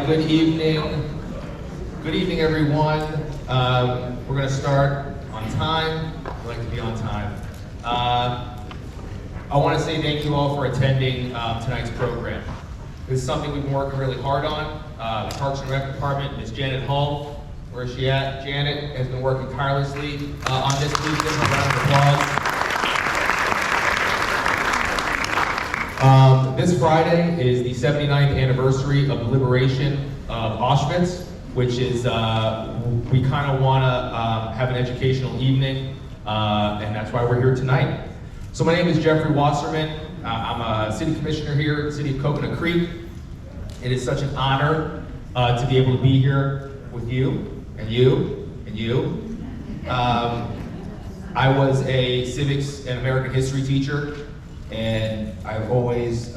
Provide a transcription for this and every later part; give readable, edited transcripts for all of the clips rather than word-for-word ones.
right, good evening. Good evening, everyone. We're going to start on time. We like to be on time. I want to say thank you all for attending tonight's program. This is something we've been working really hard on. The Parks and Rec Department, Ms. Janet Hull, where is she at? Janet has been working tirelessly on this. Please give her a round of applause. This Friday is the 79th anniversary of the liberation of Auschwitz, which is, we kind of want to have an educational evening, and that's why we're here tonight. So my name is Jeffrey Wasserman. I'm a city commissioner here in the city of Coconut Creek. It is such an honor to be able to be here with you, and you, and you. I was a civics and American history teacher, and I've always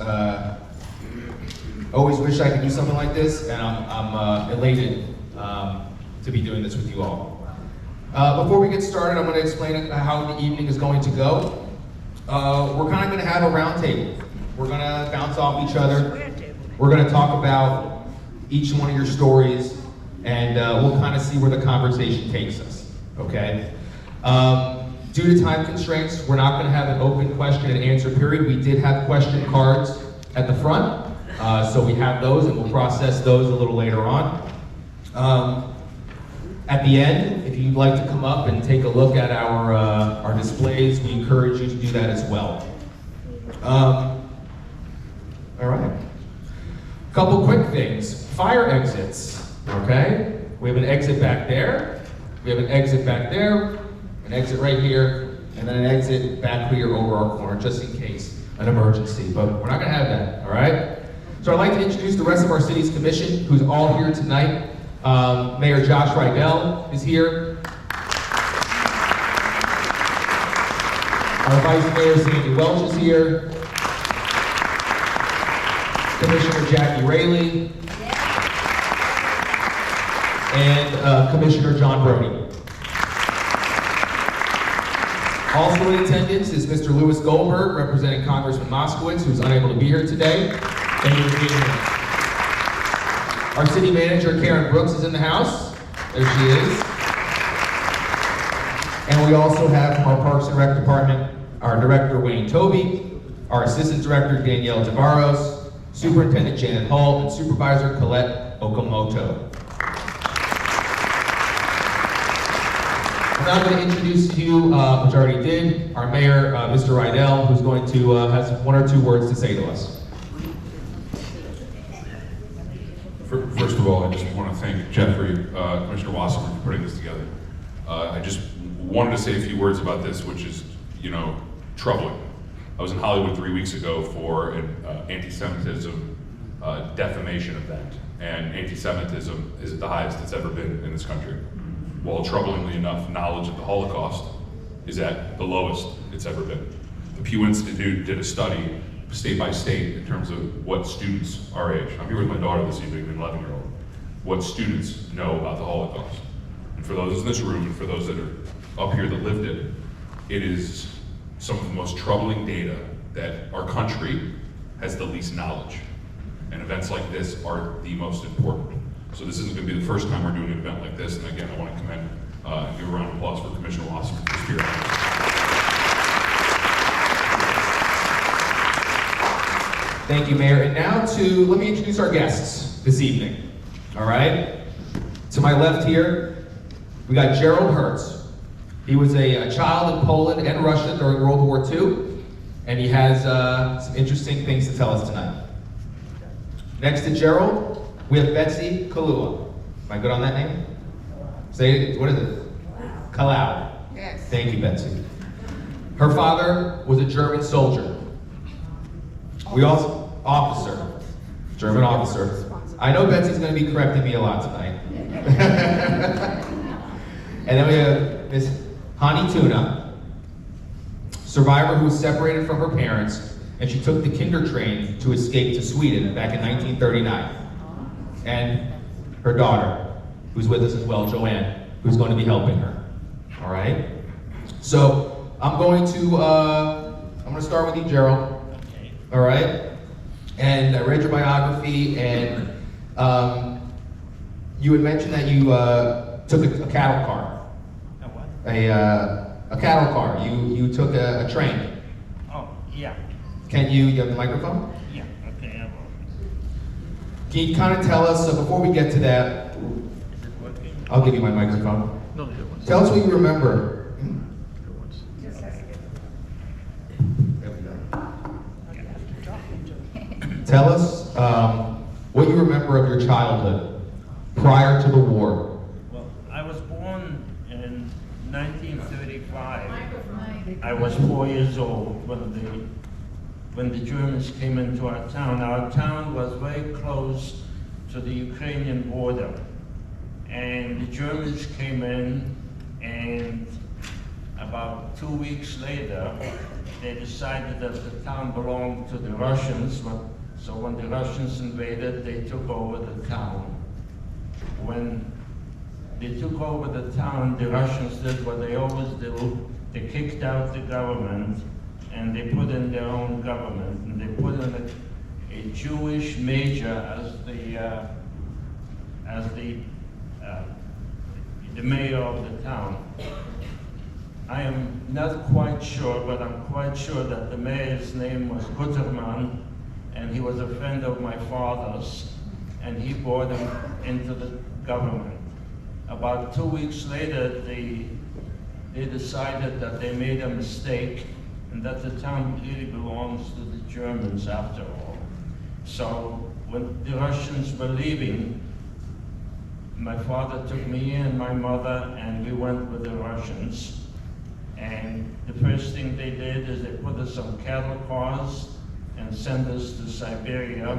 wished I could do something like this, and I'm elated to be doing this with you all. Before we get started, I'm going to explain how the evening is going to go. We're kind of going to have a round table. We're going to bounce off each other. We're going to talk about each one of your stories, and we'll kind of see where the conversation takes us, okay? Due to time constraints, we're not going to have an open question and answer period. We did have question cards at the front, so we have those, and we'll process those a little later on. At the end, if you'd like to come up and take a look at our displays, we encourage you to do that as well. All right. A couple quick things. Fire exits, okay? We have an exit back there. We have an exit back there. An exit right here, and then an exit back here over our corner, just in case an emergency, but we're not gonna have that, all right? So I'd like to introduce the rest of our city's commission, who's all here tonight. Mayor Josh Rydell is here. Our Vice Mayor Sandy Welch is here. Commissioner Jackie Raley. And Commissioner John Brody. Also in attendance is Mr. Louis Goldberg, representing Congressman Moskowitz, who's unable to be here today. Thank you for being here. Our city manager, Karen Brooks, is in the house. There she is. And we also have from our Parks and Rec Department, our Director, Wayne Toby, our Assistant Director, Danielle Tavaros, Superintendent Janet Hull, and Supervisor Colette Okamoto. I'm now going to introduce to you, which I already did, our mayor, Mr. Rydell, who's going to has one or two words to say to us. First of all, I just want to thank Jeffrey, Commissioner Wasserman, for putting this together. I just wanted to say a few words about this, which is, troubling. I was in Hollywood 3 weeks ago for an anti-Semitism defamation event, and anti-Semitism is at the highest it's ever been in this country. While troublingly enough, knowledge of the Holocaust is at the lowest it's ever been. The Pew Institute did a study, state by state, in terms of what students our age, I'm here with my daughter this evening, an 11-year-old, what students know about the Holocaust. And for those in this room, and for those that are up here that lived it, it is some of the most troubling data that our country has the least knowledge. And events like this are the most important. So this isn't going to be the first time we're doing an event like this, and again, I want to commend and give a round of applause for Commissioner Wasserman for spearheading this. Thank you, Mayor. And now let me introduce our guests this evening, all right? To my left here, we got Gerald Hertz. He was a child in Poland and Russia during World War II, and he has some interesting things to tell us tonight. Next to Gerald, we have Betsy Kalua. Am I good on that name? Say it, what is it? Kalau. Yes. Thank you, Betsy. Her father was a German soldier. We also, German officer. I know Betsy's gonna be correcting me a lot tonight. And then we have Miss Hani Tuna, survivor who was separated from her parents, and she took the Kinder train to escape to Sweden back in 1939. And her daughter, who's with us as well, Joanne, who's going to be helping her. All right? So I'm going to start with you, Gerald. All right? And I read your biography, and You had mentioned that you took a cattle car. A what? A cattle car. You took a train. Oh, yeah. You have the microphone? Yeah, okay, I will. Can you kind of tell us, so before we get to that, Is it working? I'll give you my microphone. No, the other one's. Tell us what you remember. The other one's. There we go. Tell us what you remember of your childhood prior to the war. Well, I was born in 1935. I was 4 years old when the Germans came into our town. Our town was very close to the Ukrainian border. And the Germans came in, and about 2 weeks later, they decided that the town belonged to the Russians. So when the Russians invaded, they took over the town. When they took over the town, the Russians did what they always do. They kicked out the government, and they put in their own government, and they put in a Jewish major as the mayor of the town. I am not quite sure, but I'm quite sure that the mayor's name was Gutterman, and he was a friend of my father's, and he brought him into the government. About 2 weeks later, they decided that they made a mistake and that the town really belongs to the Germans after all. So when the Russians were leaving, my father took me and my mother, and we went with the Russians. And the first thing they did is they put us on cattle cars and sent us to Siberia,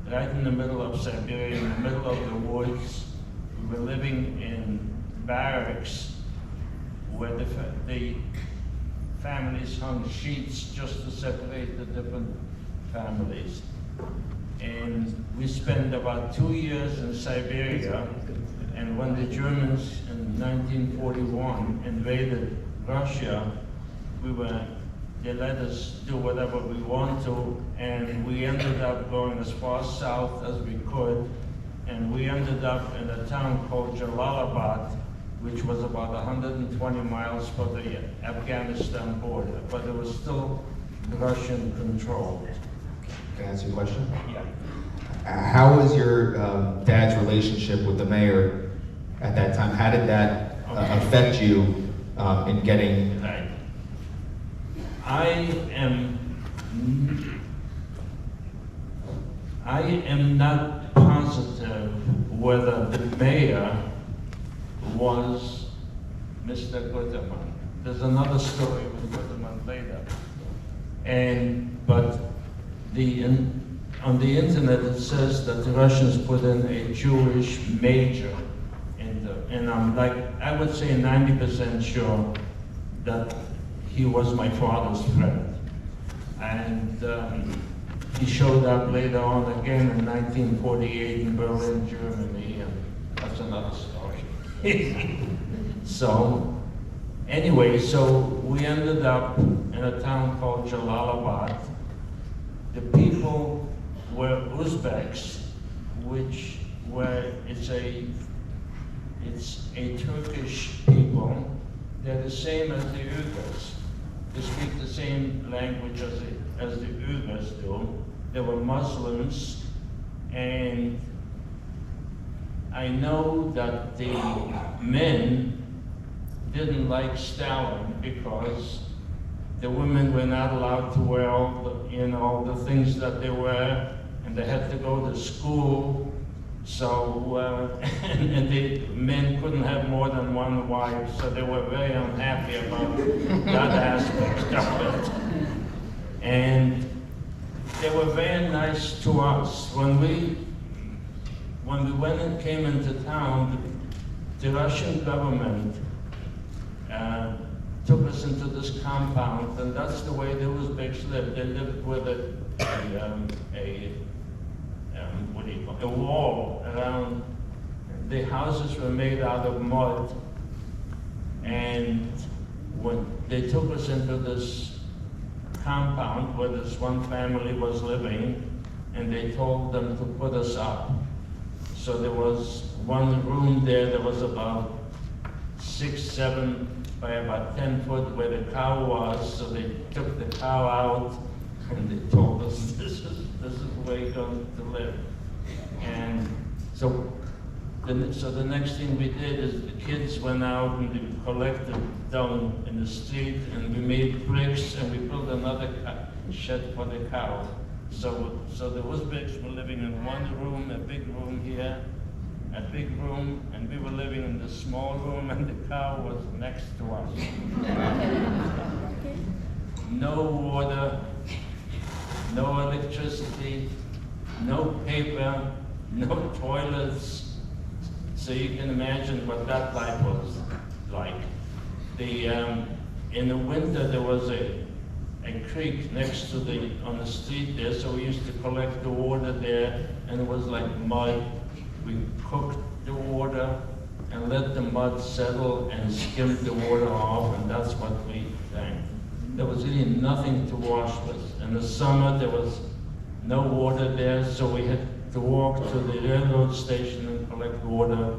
right in the middle of Siberia, in the middle of the woods. We were living in barracks where the families hung sheets just to separate the different families. And we spent about 2 years in Siberia, and when the Germans in 1941 invaded Russia, they let us do whatever we want to, and we ended up going as far south as we could, and we ended up in a town called Jalalabad, which was about 120 miles from the Afghanistan border, but it was still Russian controlled. Can I ask you a question? Yeah. How was your dad's relationship with the mayor at that time? How did that affect you in getting? Right. I am not positive whether the mayor was Mr. Gutterman. There's another story with Gutterman later. But on the internet it says that the Russians put in a Jewish major and I'm like, I would say 90% sure that he was my father's friend. And he showed up later on again in 1948 in Berlin, Germany, and that's another story. So, anyway, so we ended up in a town called Jalalabad. The people were Uzbeks, it's a Turkish people. They're the same as the Uyghurs. They speak the same language as the Uyghurs do. They were Muslims, and I know that the men didn't like Stalin because the women were not allowed to wear all the things that they wear, and they had to go to school. So, and the men couldn't have more than one wife, so they were very unhappy about that aspect of it. And they were very nice to us. When we went and came into town, the Russian government took us into this compound, and that's the way the Uzbeks lived. They lived with a wall around. The houses were made out of mud, and when they took us into this compound where this one family was living, and they told them to put us up. So there was one room there that was about 6, 7 by about 10 foot where the cow was. So they took the cow out and they told us this is where you're going to live. And so the next thing we did is the kids went out and we collected down in the street and we made bricks and we built another shed for the cow. So the Uzbeks were living in one room, a big room here, a big room, and we were living in the small room and the cow was next to us. No water, no electricity, no paper, no toilets. So you can imagine what that life was like. In the winter there was a creek next to on the street there, so we used to collect the water there, and it was like mud. We cooked the water and let the mud settle and skimmed the water off, and that's what we drank. There was really nothing to wash with. In the summer there was no water there, so we had to walk to the railroad station and collect water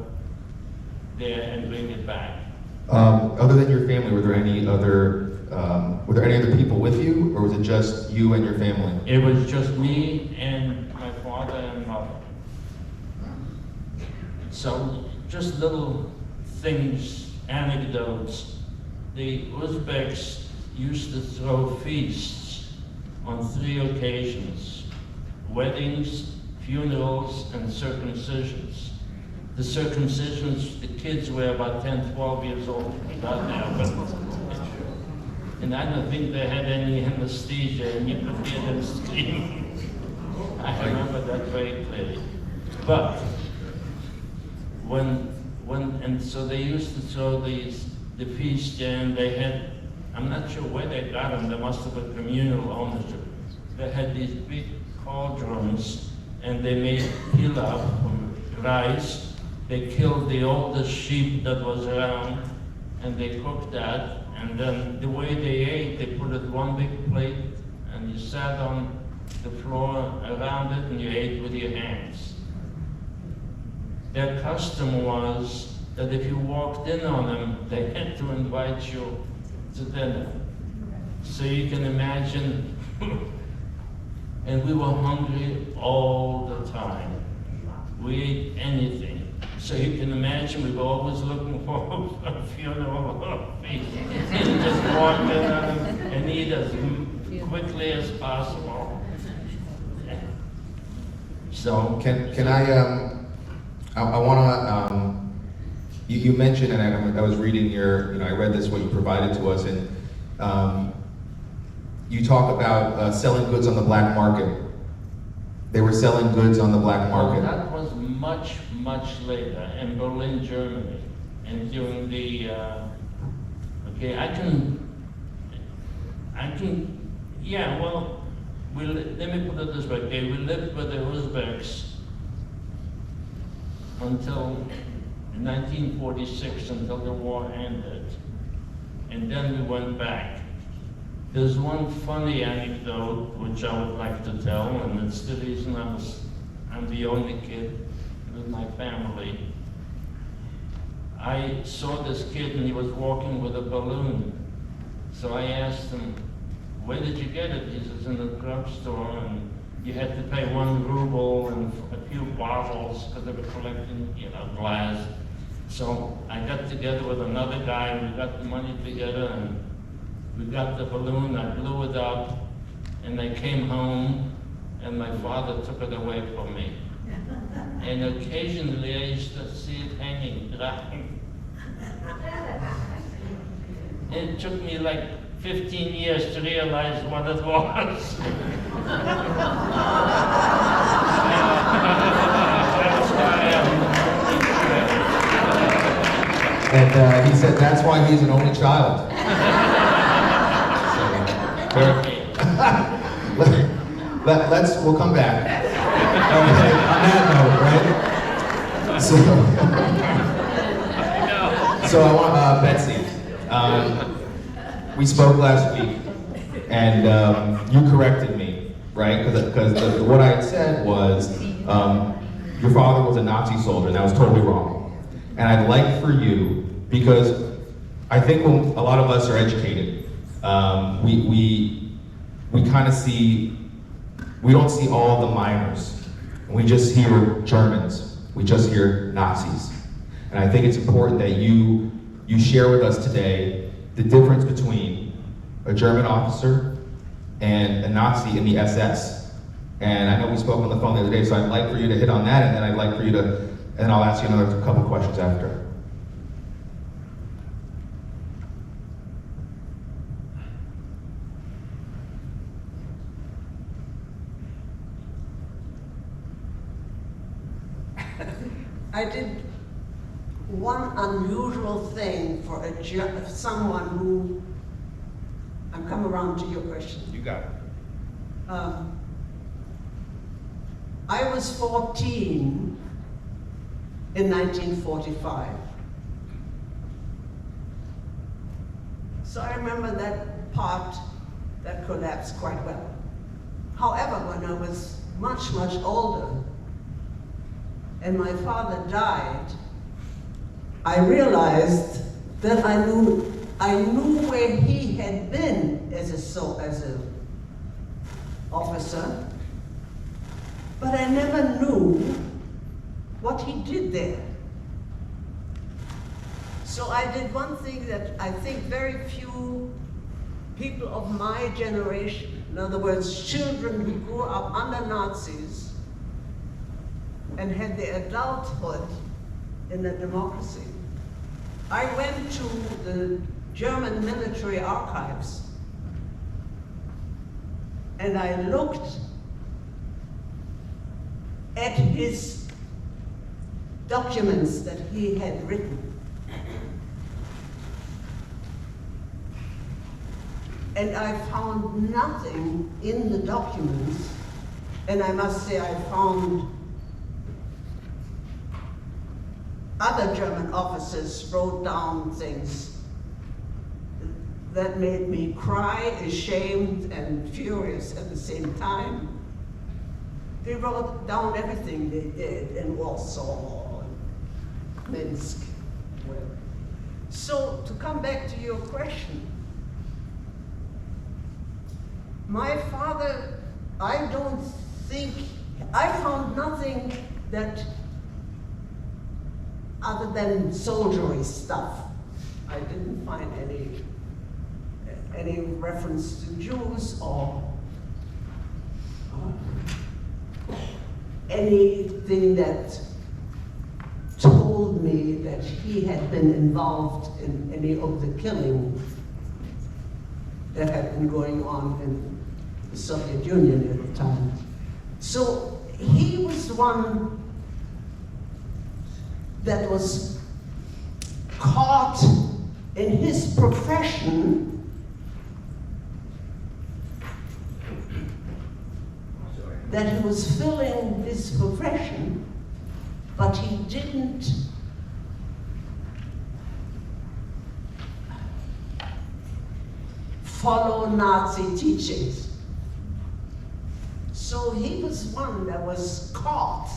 there and bring it back. Other than your family, were there any other people with you, or was it just you and your family? It was just me and my father and mother. So just little things, anecdotes. The Uzbeks used to throw feasts on 3 occasions: weddings, funerals, and circumcisions. The circumcisions, the kids were about 10, 12 years old when got there, and I don't think they had any anesthesia, and you could hear them scream. I remember that very clearly. But so they used to throw the feast there, and they had, I'm not sure where they got them, there must have been communal ownership. They had these big cauldrons, and they made pilaf from rice. They killed the oldest sheep that was around, and they cooked that. And then the way they ate, they put it one big plate, and you sat on the floor around it, and you ate with your hands. Their custom was that if you walked in on them, they had to invite you to dinner. So you can imagine, and we were hungry all the time. We ate anything. So you can imagine we were always looking for a funeral or a feast. And just walk in on them and eat as quickly as possible. So Can I want to, you mentioned, and I was reading I read this, what you provided to us, and you talk about selling goods on the black market. They were selling goods on the black market. That was much, much later in Berlin, Germany, and during the, let me put it this way. Okay, we lived with the Uzbeks until 1946, until the war ended, and then we went back. There's one funny anecdote which I would like to tell, and it's the reason I'm the only kid with my family. I saw this kid and he was walking with a balloon. So I asked him, "Where did you get it?" He says, "In the drugstore, and you had to pay 1 ruble and a few bottles because they were collecting, glass." So I got together with another guy and we got the money together and we got the balloon, I blew it up, and I came home, and my father took it away from me. And occasionally I used to see it hanging, drying. It took me like 15 years to realize what it was. And he said that's why he's an only child. We'll come back. Okay, on that note, right? So I want, Betsy, we spoke last week, and you corrected me, right? Because what I had said was, your father was a Nazi soldier, and that was totally wrong. And I'd like for you, because I think when a lot of us are educated, we kind of see, we don't see all the minors. We just hear Germans. We just hear Nazis. And I think it's important that you share with us today the difference between a German officer and a Nazi in the SS. And I know we spoke on the phone the other day, so I'd like for you to hit on that, and then I'd like for you to, and I'll ask you another couple questions after. I did one unusual thing for someone who, I'm coming around to your question. You got it. I was 14 in 1945. So I remember that part that collapsed quite well. However, when I was much, much older, and my father died, I realized that I knew where he had been as an officer, but I never knew what he did there. So I did one thing that I think very few people of my generation, in other words, children who grew up under Nazis, and had their adulthood in a democracy. I went to the German military archives and I looked at his documents that he had written. And I found nothing in the documents, and I must say I found other German officers wrote down things that made me cry, ashamed, and furious at the same time. They wrote down everything they did in Warsaw, Minsk. So to come back to your question, my father, I found nothing that other than soldiery stuff. I didn't find any reference to Jews or anything that told me that he had been involved in any of the killing that had been going on in the Soviet Union at the time. So he was one that was caught in his profession that he was filling his profession, but he didn't follow Nazi teachings. So he was one that was caught.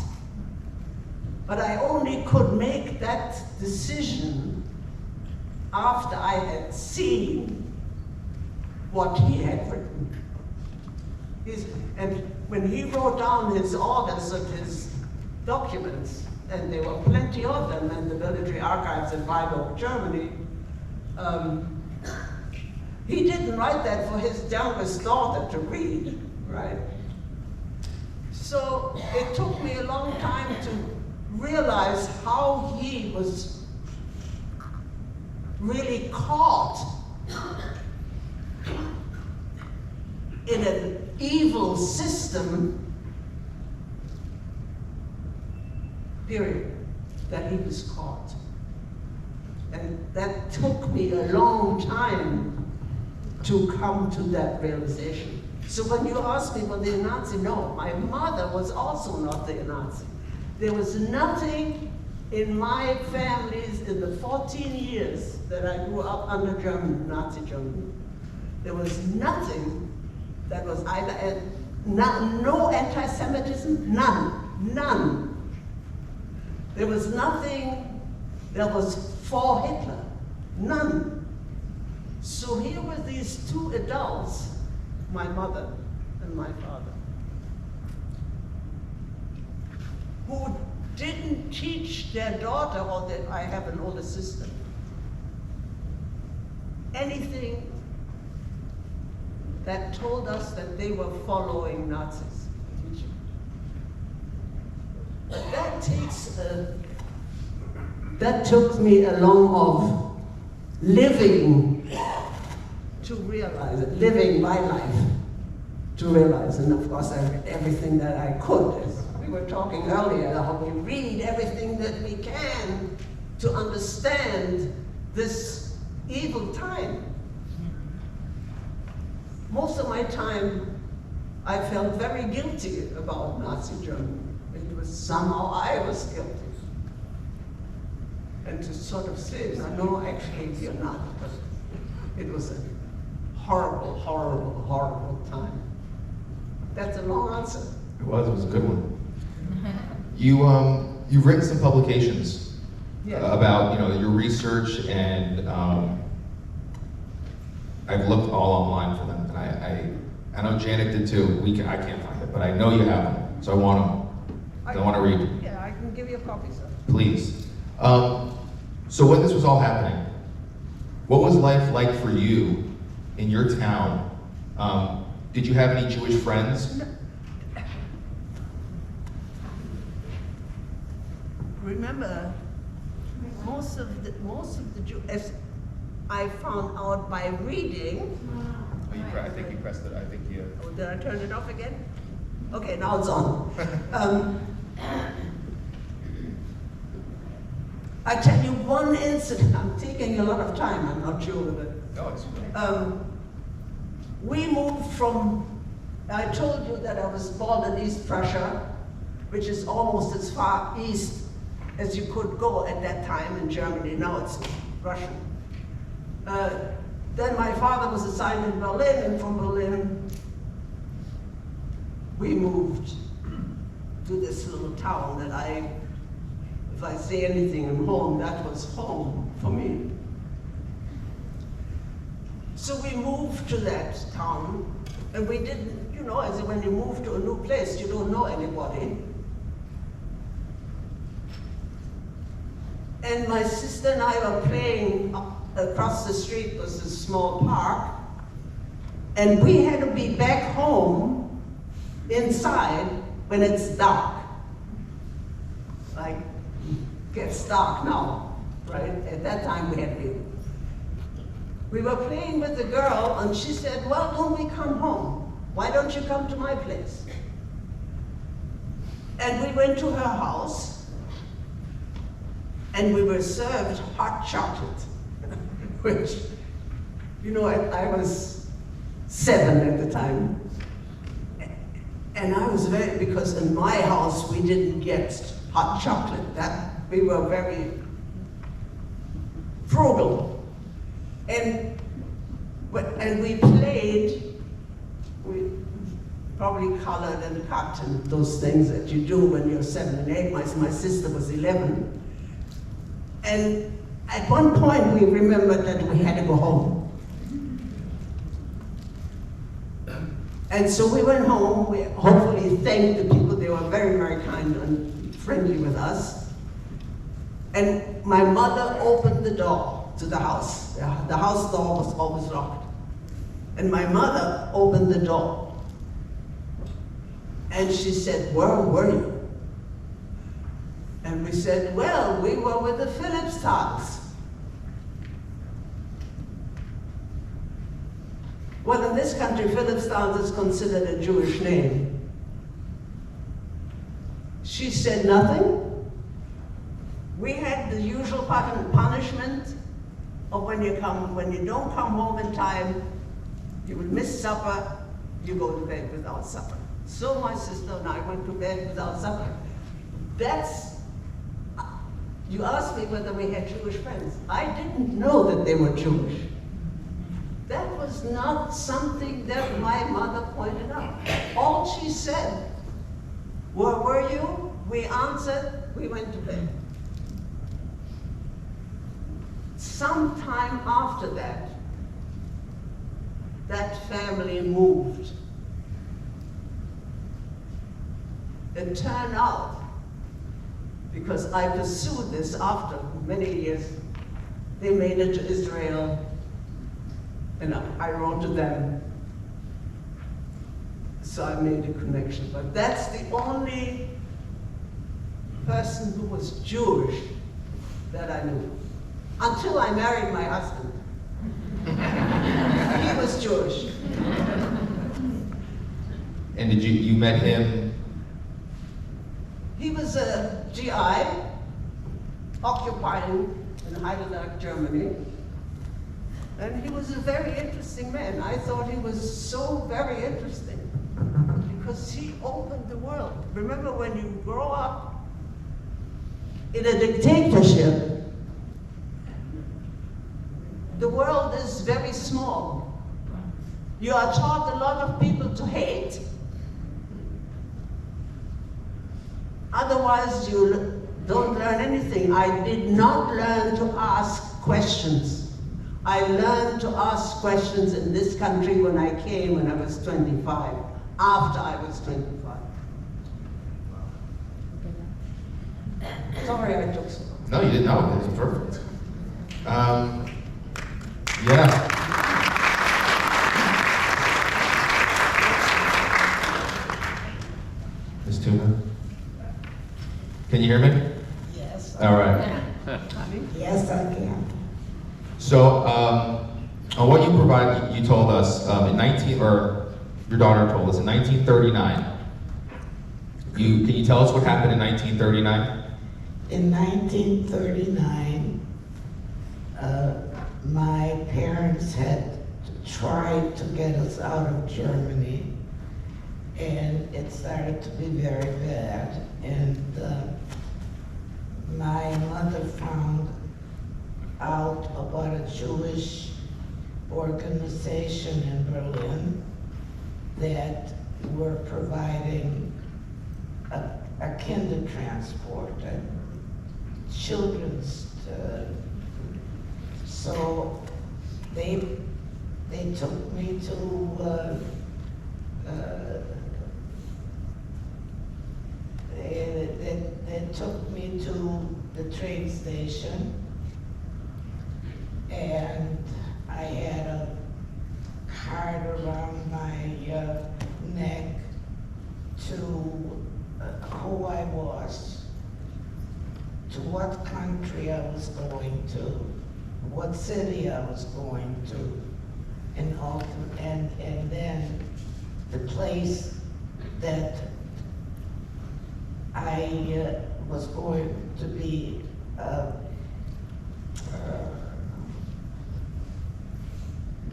But I only could make that decision after I had seen what he had written. And when he wrote down his orders of his documents, and there were plenty of them in the military archives in Freiburg, Germany, he didn't write that for his youngest daughter to read, right? So it took me a long time to realize how he was really caught in an evil system, period, that he was caught. And that took me a long time to come to that realization. So when you ask me, were they a Nazi? No, my mother was also not a Nazi. There was nothing in my families in the 14 years that I grew up under Nazi Germany. There was nothing that was either, no anti-Semitism, none. There was nothing that was for Hitler, none. So here were these two adults, my mother and my father, who didn't teach their daughter, or that I have an older sister, anything that told us that they were following Nazis. But that took me along of living to realize it, living my life to realize. And of course, I read everything that I could. As we were talking earlier, how we read everything that we can to understand this evil time. Most of my time, I felt very guilty about Nazi Germany. It was somehow I was guilty. And to sort of say, no, actually you're not. But it was a horrible, horrible, horrible time. That's a long answer. It was a good one. You've written some publications about your research, and I've looked all online for them, and I know Janet did too. I can't find it, but I know you have them, so I want to read them. Yeah, I can give you a copy, sir. Please. So when this was all happening, what was life like for you in your town? Did you have any Jewish friends? No. Remember, most of the Jews, as I found out by reading. Oh, I think you pressed it. I think you. Oh, did I turn it off again? Okay, now it's on. I tell you one incident. I'm taking a lot of time. I'm not sure of it. No, it's. We moved from. I told you that I was born in East Prussia, which is almost as far east as you could go at that time in Germany. Now it's Russian. Then my father was assigned in Berlin, and from Berlin we moved to this little town that if I say anything in home, that was home for me. So we moved to that town, and we didn't, as when you move to a new place, you don't know anybody. And my sister and I were playing across the street was a small park, and we had to be back home inside when it's dark. Like, it gets dark now, right? At that time we had to. We were playing with the girl, and she said, well, don't we come home? Why don't you come to my place? And we went to her house, and we were served hot chocolate, which, I was 7 at the time. And I was because in my house we didn't get hot chocolate. We were very frugal. And we played, we probably colored and cut and those things that you do when you're 7 and 8. My sister was 11. And at one point we remembered that we had to go home. And so we went home. We hopefully thanked the people. They were very, very kind and friendly with us. And my mother opened the door to the house. The house door was always locked. And my mother opened the door. And she said, where were you? And we said, well, we were with the Philipstals. Well, in this country, Philipstals is considered a Jewish name. She said nothing. We had the usual punishment of when you don't come home in time, you will miss supper, you go to bed without supper. So my sister and I went to bed without supper. You asked me whether we had Jewish friends. I didn't know that they were Jewish. That was not something that my mother pointed out. All she said, where were you? We answered, we went to bed. sometime after that, that family moved. It turned out, because I pursued this after many years, they made it to Israel, and I wrote to them. So I made a connection. But that's the only person who was Jewish that I knew. Until I married my husband. He was Jewish. And did you met him? He was a GI occupying in Heidelberg, Germany. And he was a very interesting man. I thought he was so very interesting because he opened the world. Remember, when you grow up in a dictatorship, the world is very small. You are taught a lot of people to hate. Otherwise, you don't learn anything. I did not learn to ask questions. I learned to ask questions in this country when I came when I was 25, after I was 25. Sorry I took so long. No, you didn't know. It was perfect. Yeah. Miss Tuna? Can you hear me? Yes. All right. Yes, I can. So, on what you provide, you told us your daughter told us in 1939. Can you tell us what happened in 1939? In 1939, my parents had tried to get us out of Germany, and it started to be very bad. And my mother found out about a Jewish organization in Berlin that were providing a kinder transport, children's. So they took me to they took me to the train station, and I had a card around my neck to who I was, to what country I was going to, what city I was going to, and then the place that I was going to be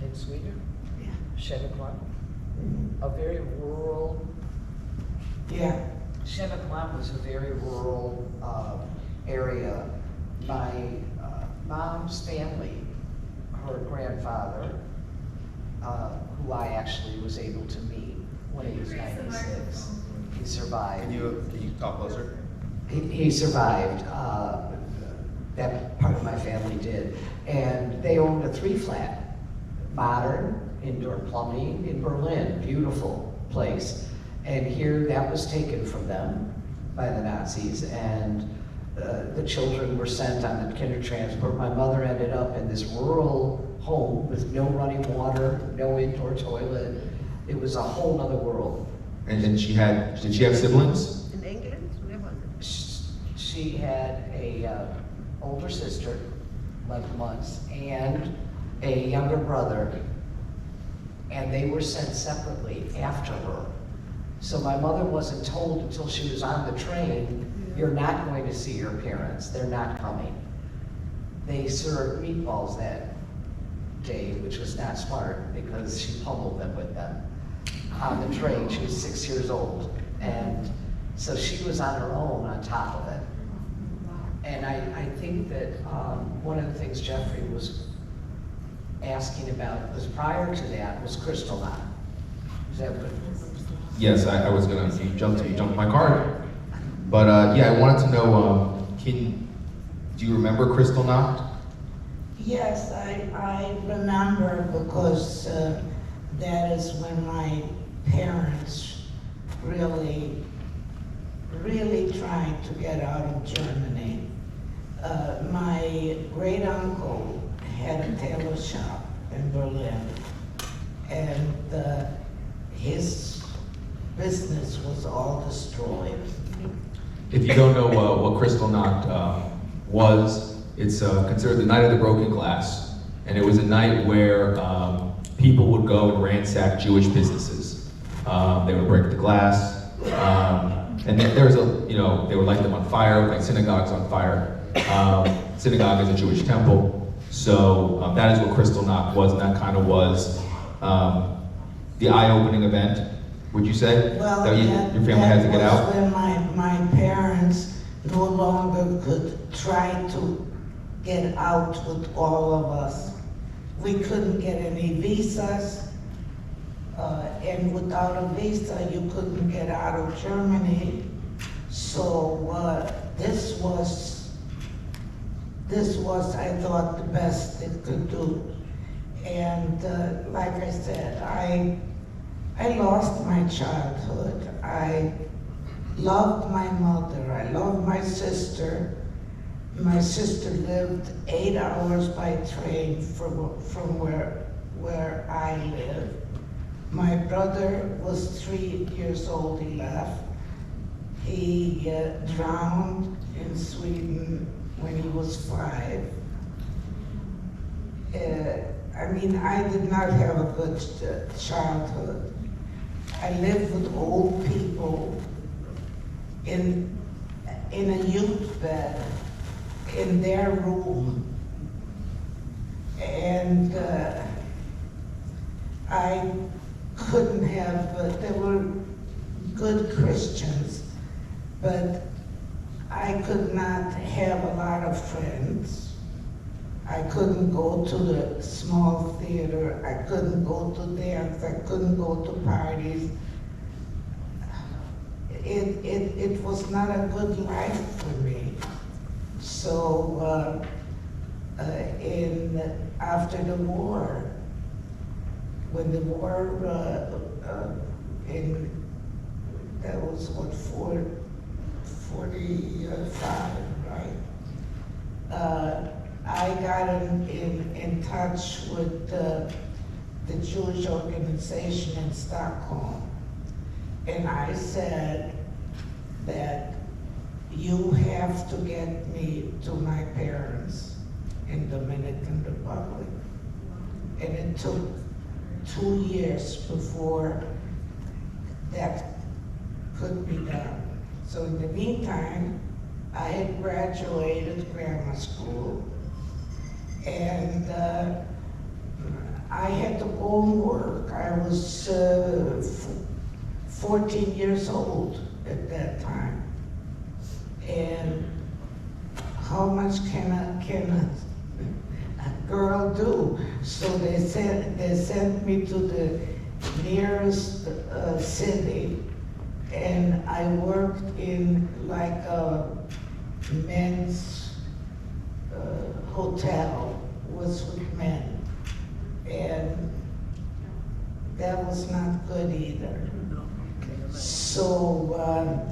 in Sweden, yeah. Skellefteå, a very rural. Yeah. Skellefteå was a very rural area. My mom's family, her grandfather, who I actually was able to meet when he was 96, he survived. Can you talk closer? He survived. That part of my family did. And they owned a 3-flat, modern, indoor plumbing in Berlin, beautiful place. And here that was taken from them by the Nazis, and the children were sent on the kinder transport. My mother ended up in this rural home with no running water, no indoor toilet. It was a whole other world. And did she have siblings? In England? Where was it? She had a older sister, 11 months, and a younger brother, and they were sent separately after her. So my mother wasn't told until she was on the train, you're not going to see your parents, they're not coming. They served meatballs that day, which was not smart because she pummeled them with them on the train. She was 6 years old, and so she was on her own on top of it. And I think that one of the things Jeffrey was asking about was prior to that was Kristallnacht. Is that what? Yes, I was gonna. You jumped my card. But yeah, I wanted to know. Do you remember Kristallnacht? Yes, I remember because that is when my parents really tried to get out of Germany. My great uncle had a tailor shop in Berlin, and his business was all destroyed. If you don't know what Kristallnacht was, it's considered the night of the broken glass. And it was a night where people would go and ransack Jewish businesses. They would break the glass, and there's they would light them on fire, like synagogues on fire. Synagogue is a Jewish temple, so that is what Kristallnacht was, and that kind of was the eye-opening event. Would you say Well, that your family had to get out? That was when my parents no longer could try to get out with all of us. We couldn't get any visas, and without a visa, you couldn't get out of Germany. So this was, I thought, the best it could do. And like I said, I lost my childhood. I loved my mother. I loved my sister. My sister lived 8 hours by train from where I live. My brother was 3 years old, he left. He drowned in Sweden when he was 5. I did not have a good childhood. I lived with old people in a youth bed in their room. And I couldn't have, there were good Christians, but I could not have a lot of friends. I couldn't go to the small theater. I couldn't go to dance. I couldn't go to parties. It was not a good life for me. So after the war, when the war that was what, 45, right? I got in touch with the Jewish organization in Stockholm, and I said that you have to get me to my parents in Dominican Republic. And it took 2 years before that could be done. So in the meantime, I had graduated grammar school, and I had to go and work. I was 14 years old at that time. And how much can a girl do? So they sent me to the nearest city, and I worked in like a men's hotel, was with men, and that was not good either. So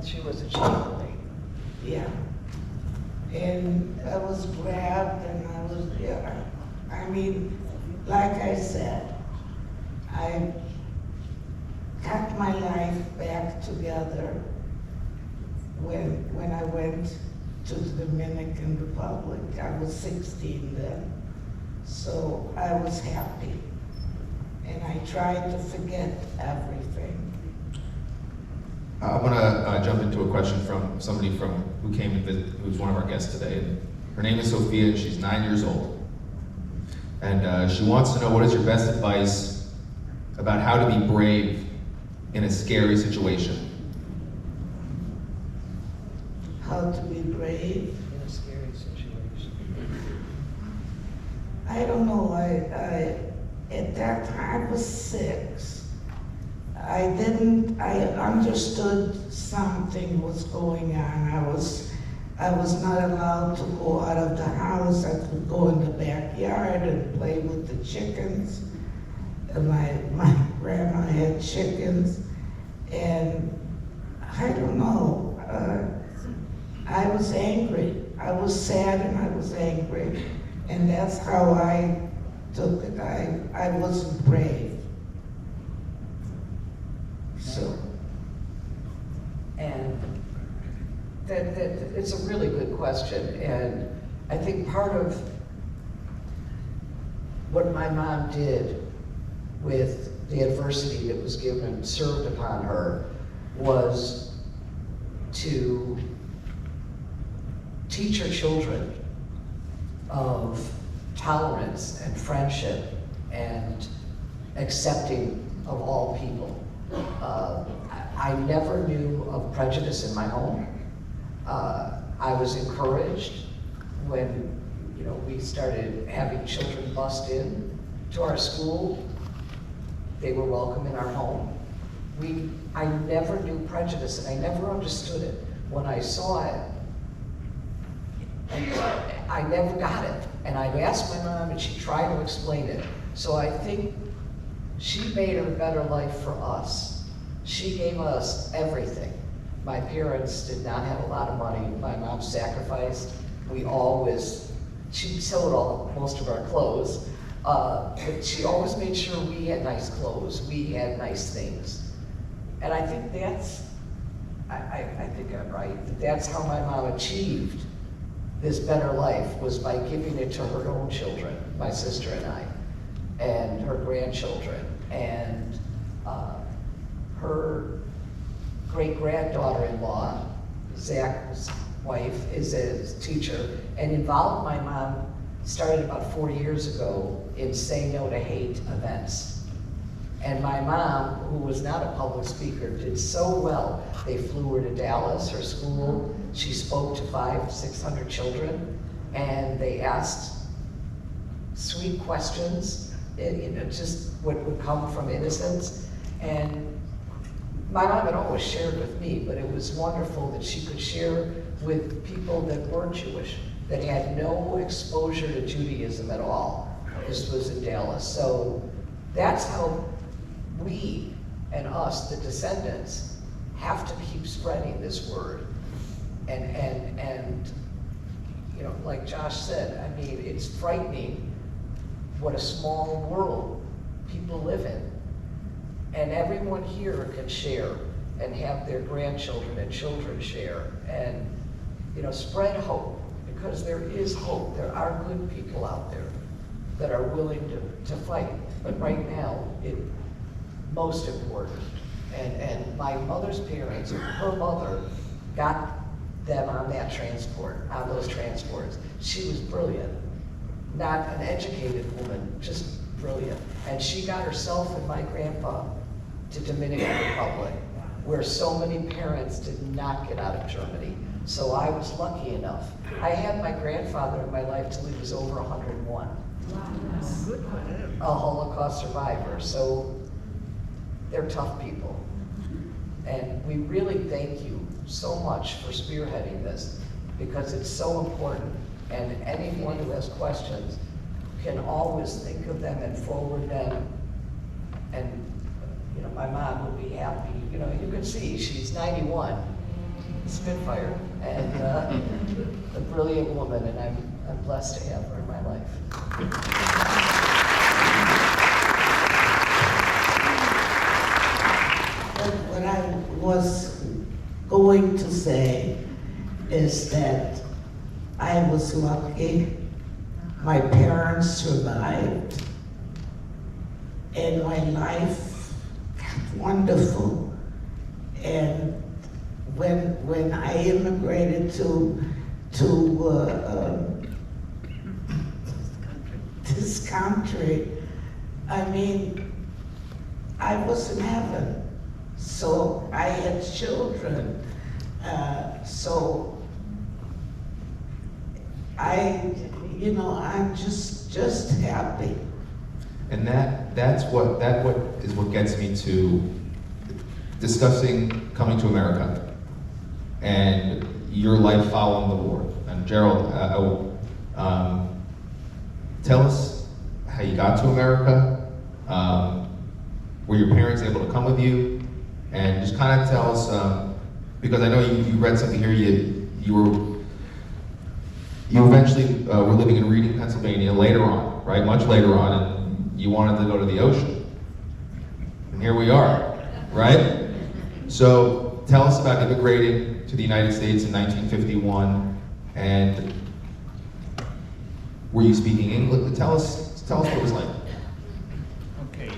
She was a cheerleader. yeah, and I was grabbed, and I was, yeah. I mean, like I said, I got my life back together when I went to the Dominican Republic. I was 16 then, so I was happy, and I tried to forget everything. I want to jump into a question from somebody who came and visited, who's one of our guests today. And her name is Sophia, and she's 9 years old. And she wants to know, what is your best advice about how to be brave in a scary situation? How to be brave? In a scary situation. I don't know. At that time I was 6. I understood something was going on. I was not allowed to go out of the house. I could go in the backyard and play with the chickens. And my grandma had chickens. And I don't know, I was angry. I was sad and I was angry. And that's how I took it. I wasn't brave. So. And that it's a really good question. And I think part of what my mom did with the adversity that was given, served upon her, was to teach her children of tolerance and friendship and accepting of all people. I never knew of prejudice in my home. I was encouraged when, we started having children bust in to our school. They were welcome in our home. I never knew prejudice, and I never understood it. When I saw it, and I never got it. And I asked my mom, and she tried to explain it. So I think she made a better life for us. She gave us everything. My parents did not have a lot of money. My mom sacrificed. She sewed most of our clothes. But she always made sure we had nice clothes, we had nice things. And I think I think I'm right, that's how my mom achieved this better life, was by giving it to her own children, my sister and I, and her grandchildren. And her great-granddaughter-in-law, Zach's wife, is a teacher, and involved my mom, started about 4 years ago, in Say No to Hate events. And my mom, who was not a public speaker, did so well. They flew her to Dallas, her school. She spoke to 500-600 children, and they asked sweet questions, just what would come from innocence. And my mom had always shared with me, but it was wonderful that she could share with people that weren't Jewish, that had no exposure to Judaism at all. This was in Dallas. So that's how we and us, the descendants, have to keep spreading this word. And like Josh said, I mean, it's frightening what a small world people live in. And everyone here can share and have their grandchildren and children share and, spread hope, because there is hope. There are good people out there that are willing to fight. But right now, most important. And my mother's parents, her mother, got them on those transports. She was brilliant. Not an educated woman, just brilliant. And she got herself and my grandpa to Dominican Republic, where so many parents did not get out of Germany. So I was lucky enough. I had my grandfather in my life till he was over 101. Wow, that's good for him. A Holocaust survivor. So they're tough people. And we really thank you so much for spearheading this, because it's so important. And anyone who has questions can always think of them and forward them. And my mom would be happy. You can see she's 91, Spitfire, and a brilliant woman, and I'm blessed to have her in my life. What I was going to say is that I was lucky. My parents survived, and my life got wonderful. And when I immigrated to this country, I mean, I was in heaven. So I had children. So I'm just happy. And that is what gets me to discussing coming to America. And your life following the war. And Gerald, tell us how you got to America. Were your parents able to come with you? And just kind of tell us, because I know you read something here, you eventually were living in Reading, Pennsylvania later on, right? Much later on, and you wanted to go to the ocean. And here we are, right? So tell us about immigrating to the United States in 1951, and were you speaking English? Tell us what it was like. Okay.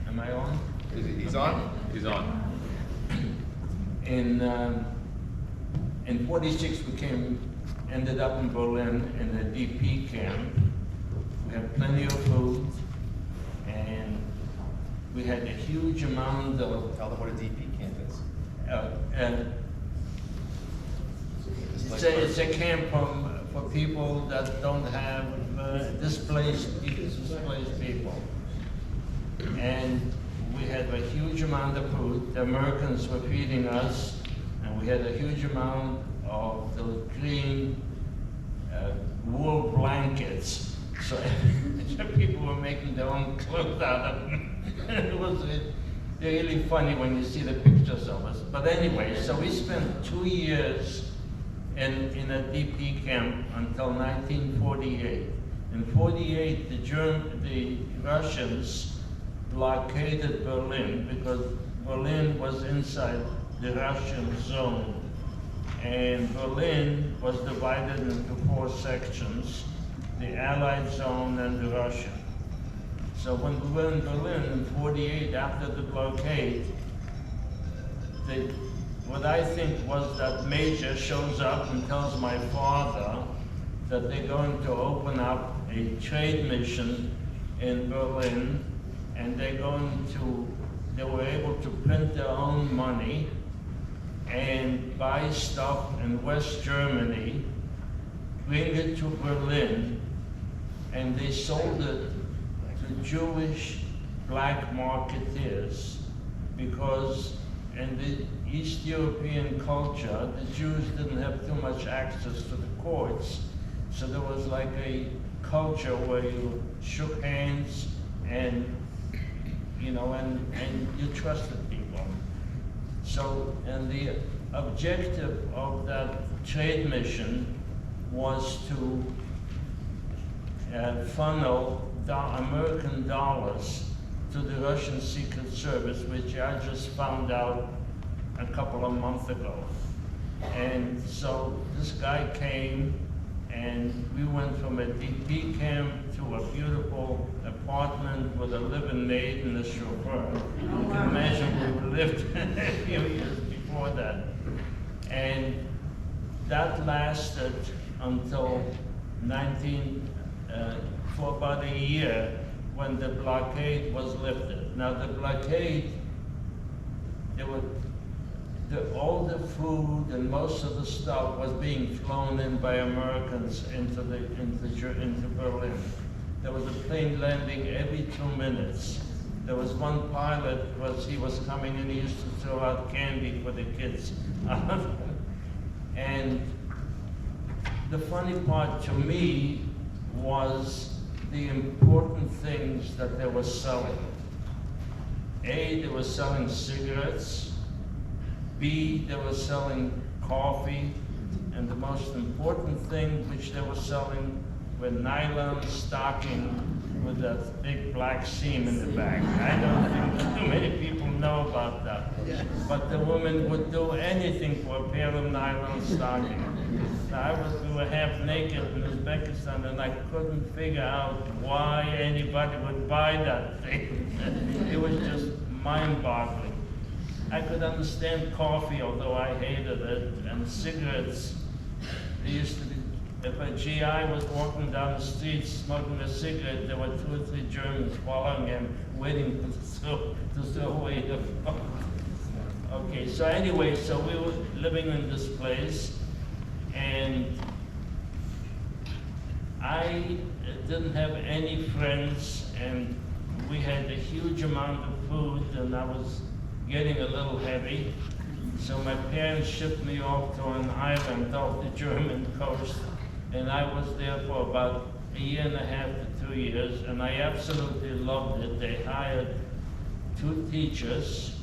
Am I on? He's on? He's on. In 46, ended up in Berlin in the DP camp. We had plenty of food, and we had a huge amount of. Tell them what a DP camp is. It's a camp for people that don't have displaced people. And we had a huge amount of food. The Americans were feeding us, and we had a huge amount of those green wool blankets. So people were making their own clothes out of them. It was really funny when you see the pictures of us. But anyway, so we spent 2 years in a DP camp until 1948. In 48, the Russians blockaded Berlin because Berlin was inside the Russian zone. And Berlin was divided into 4 sections, the Allied zone and the Russian. So when we were in Berlin in 48, after the blockade, what I think was that Major shows up and tells my father that they're going to open up a trade mission in Berlin, and they were able to print their own money and buy stuff in West Germany, bring it to Berlin, and they sold it to Jewish black marketeers, because in the East European culture, the Jews didn't have too much access to the courts. So there was like a culture where you shook hands and, and you trusted people. So, and the objective of that trade mission was to funnel American dollars to the Russian Secret Service, which I just found out a couple of months ago. And so this guy came, and we went from a DP camp to a beautiful apartment with a living maid and a chauffeur. You can imagine we lived a few years before that. And that lasted until for about a year, when the blockade was lifted. Now the blockade, all the food and most of the stuff was being flown in by Americans into Berlin. There was a plane landing every 2 minutes. There was one pilot, he was coming and he used to throw out candy for the kids. And the funny part to me was the important things that they were selling. A, they were selling cigarettes. B, they were selling coffee. And the most important thing which they were selling were nylon stockings with that big black seam in the back. I don't think too many people know about that. But the woman would do anything for a pair of nylon stockings. Now, we were half naked in Uzbekistan, and I couldn't figure out why anybody would buy that thing. It was just mind-boggling. I could understand coffee, although I hated it, and cigarettes. There used to be, if a GI was walking down the street smoking a cigarette, there were 2 or 3 Germans following him, waiting to throw away the phone. Okay, so anyway, so we were living in this place, and I didn't have any friends, and we had a huge amount of food, and I was getting a little heavy. So my parents shipped me off to an island off the German coast, and I was there for about a year and a half to 2 years, and I absolutely loved it. They hired 2 teachers,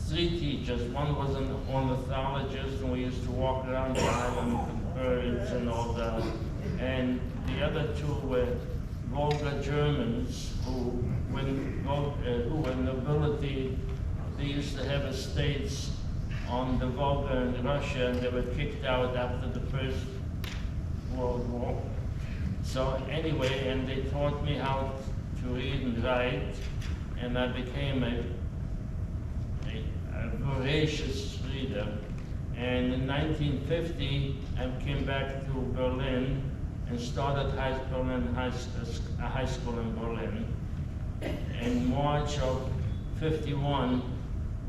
3 teachers. One was an ornithologist, and we used to walk around the island with birds and all that. And the other 2 were Volga Germans who were nobility. They used to have estates on the Volga in Russia, and they were kicked out after the First World War. So anyway, and they taught me how to read and write, and I became a voracious reader. And in 1950, I came back to Berlin and started a high school in Berlin. In March of 51,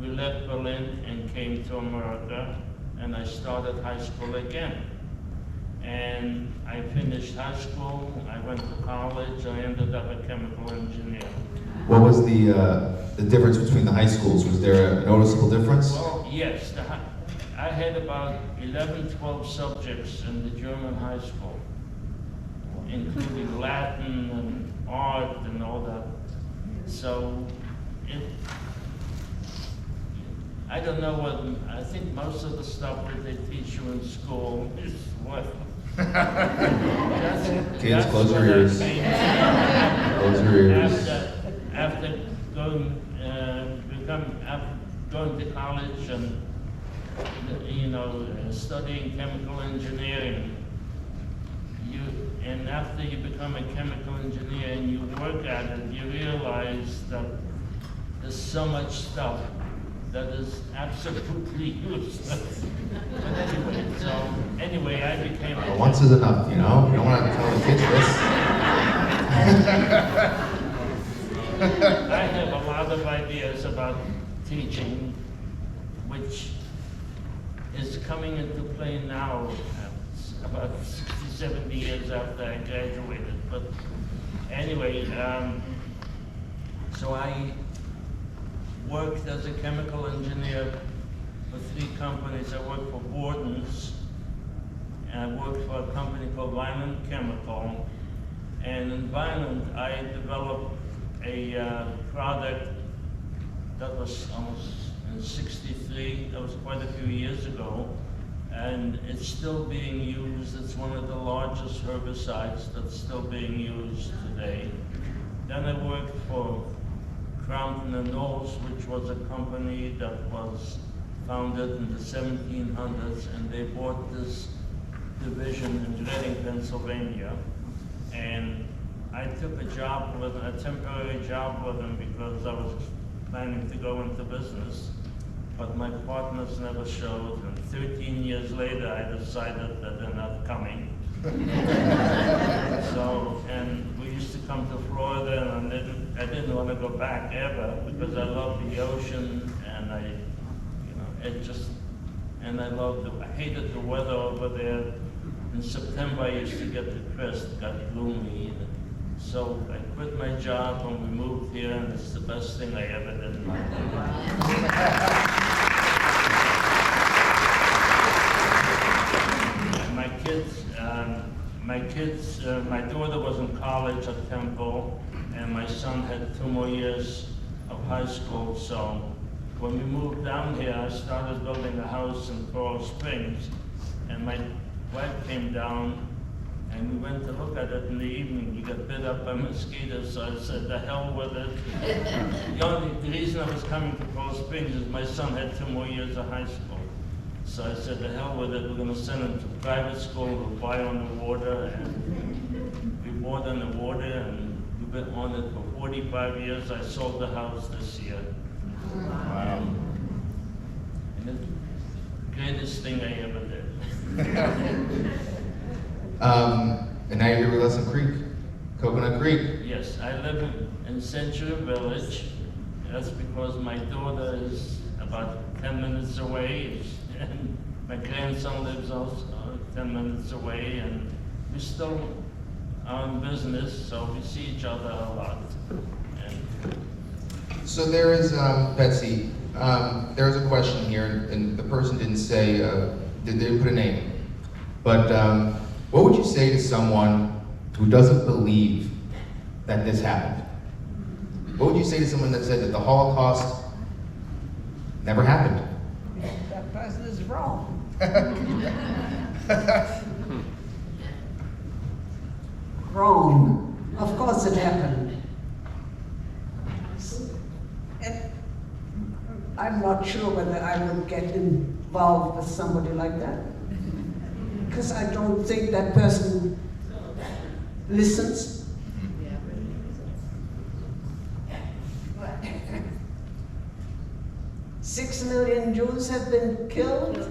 we left Berlin and came to America, and I started high school again. And I finished high school, I went to college, I ended up a chemical engineer. What was the difference between the high schools? Was there a noticeable difference? Well, yes, I had about 11, 12 subjects in the German high school, including Latin and art and all that. So, I don't know I think most of the stuff that they teach you in school is what? Kids, close your ears. Close your ears. After going to college and studying chemical engineering, and after you become a chemical engineer and you work at it, you realize that there's so much stuff that is absolutely useless. But anyway, I became a... Once is enough, you know? You don't want to tell the kids this. I have a lot of ideas about teaching, which is coming into play now, about 60, 70 years after I graduated. But anyway, so I worked as a chemical engineer for 3 companies. I worked for Borden's, and I worked for a company called Violent Chemical. And in Violent, I developed a product that was almost in '63, that was quite a few years ago, and it's still being used. It's one of the largest herbicides that's still being used today. Then I worked for Crompton and Knowles, which was a company that was founded in the 1700s, and they bought this division in Reading, Pennsylvania. And I took a temporary job with them because I was planning to go into business, but my partners never showed, and 13 years later I decided that they're not coming. So, and we used to come to Florida, and I didn't want to go back ever because I love the ocean, and I hated the weather over there. In September I used to get depressed, got gloomy. So I quit my job when we moved here, and it's the best thing I ever did in my life. My daughter was in college at Temple, and my son had 2 more years of high school. So when we moved down here, I started building a house in Coral Springs, and my wife came down, and we went to look at it in the evening. We got bit up by mosquitoes, so I said, the hell with it. The reason I was coming to Coral Springs is my son had 2 more years of high school. So I said, the hell with it, we're going to send him to private school, we'll buy on the water, and we bought on the water, and we've been on it for 45 years. I sold the house this year. Wow. And it's the greatest thing I ever did. And now you're here with us in Creek, Coconut Creek. Yes, I live in Century Village. That's because my daughter is about 10 minutes away, and my grandson lives also 10 minutes away, and we still are in business, so we see each other a lot. So there is, Betsy, There's a question here, and the person didn't say, they didn't put a name. But what would you say to someone who doesn't believe that this happened? What would you say to someone that said that the Holocaust never happened? That person is wrong. Wrong. Of course it happened. And I'm not sure whether I would get involved with somebody like that. Because I don't think that person listens. 6 million Jews have been killed.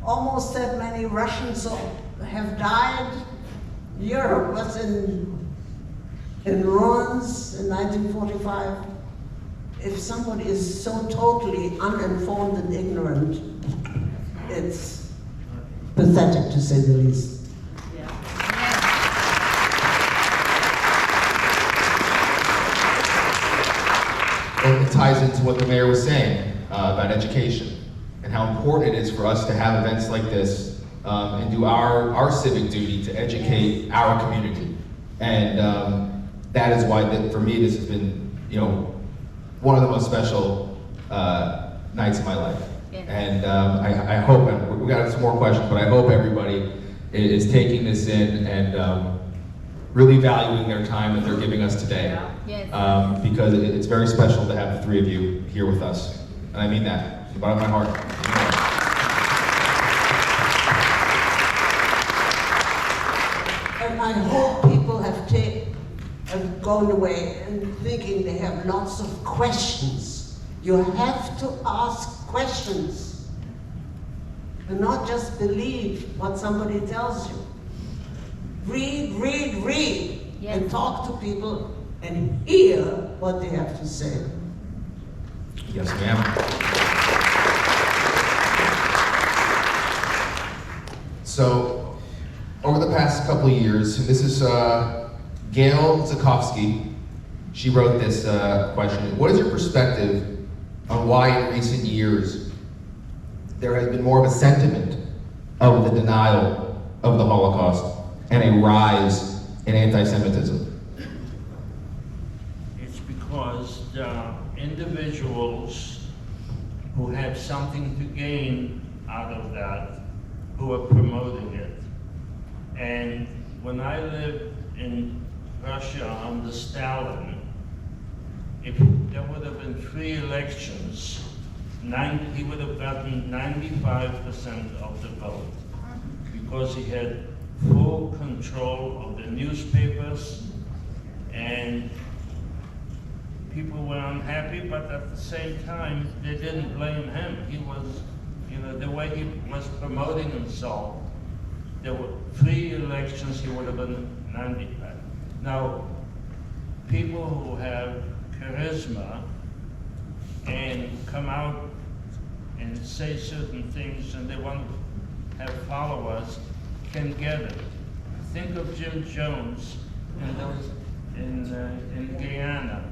Almost that many Russians have died. Europe was in ruins in 1945. If somebody is so totally uninformed and ignorant, it's pathetic to say the least. Well, it ties into what the mayor was saying about education and how important it is for us to have events like this and do our civic duty to educate our community. And that is why, for me, this has been, one of the most special nights of my life. Yes. And I hope, and we got some more questions, but I hope everybody is taking this in and really valuing their time that they're giving us today. Yes. Because it's very special to have the three of you here with us. And I mean that, from the bottom of my heart. And I hope people have gone away and thinking they have lots of questions. You have to ask questions and not just believe what somebody tells you. Read, Yes. and talk to people and hear what they have to say. Yes, ma'am. So, over the past couple of years, and this is Gail Zukovsky. She wrote this question. What is your perspective on why in recent years there has been more of a sentiment of the denial of the Holocaust and a rise in anti-Semitism? It's because there are individuals who have something to gain out of that, who are promoting it. And when I lived in Russia under Stalin, if there would have been free elections, he would have gotten 95% of the vote, because he had full control of the newspapers, and people were unhappy, but at the same time, they didn't blame him. He was, the way he was promoting himself, there were free elections, he would have been 95. Now, people who have charisma and come out and say certain things and they want to have followers can get it. Think of Jim Jones in Guyana.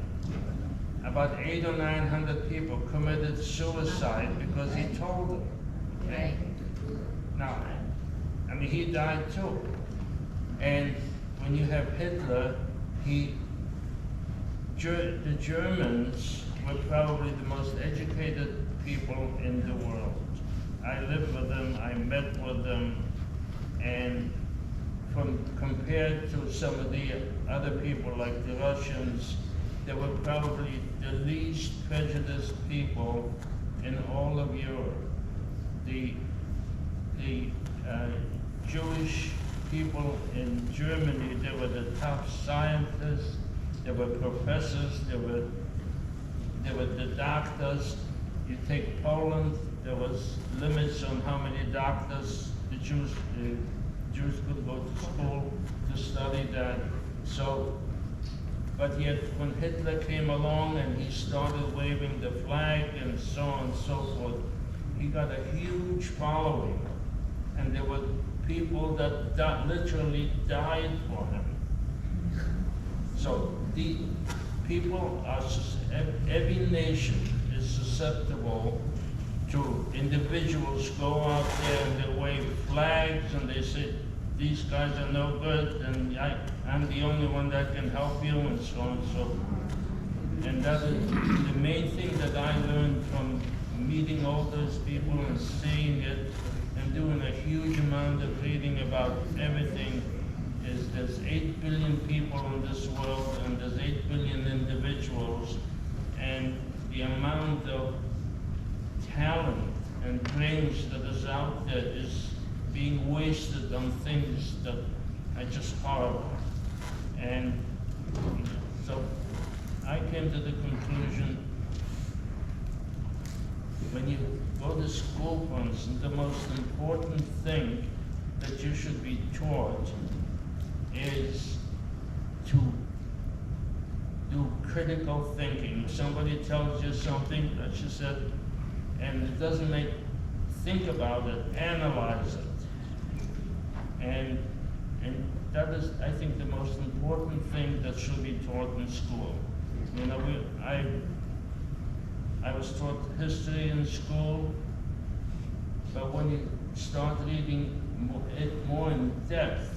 About 800 or 900 people committed suicide because he told them. Right. Now, he died too. And when you have Hitler, the Germans were probably the most educated people in the world. I lived with them, I met with them, and compared to some of the other people like the Russians, they were probably the least prejudiced people in all of Europe. The Jewish people in Germany, they were the top scientists, they were professors, they were the doctors. You take Poland, there was limits on how many doctors the Jews could go to school to study that. So, but yet when Hitler came along and he started waving the flag and so on and so forth, he got a huge following. And there were people that literally died for him. So the people are, every nation is susceptible to individuals go out there and they wave flags and they say, these guys are no good and I'm the only one that can help you and so on and so forth. And that is the main thing that I learned from meeting all those people and seeing it and doing a huge amount of reading about everything is there's 8 billion people in this world and there's 8 billion individuals, and the amount of talent and brains that is out there is being wasted on things that are just horrible. And so I came to the conclusion, when you go to school, for instance, the most important thing that you should be taught is to do critical thinking. If somebody tells you something that you said, and it doesn't make, think about it, analyze it. And that is, I think, the most important thing that should be taught in school. You know, I was taught history in school, but when you start reading it more in depth,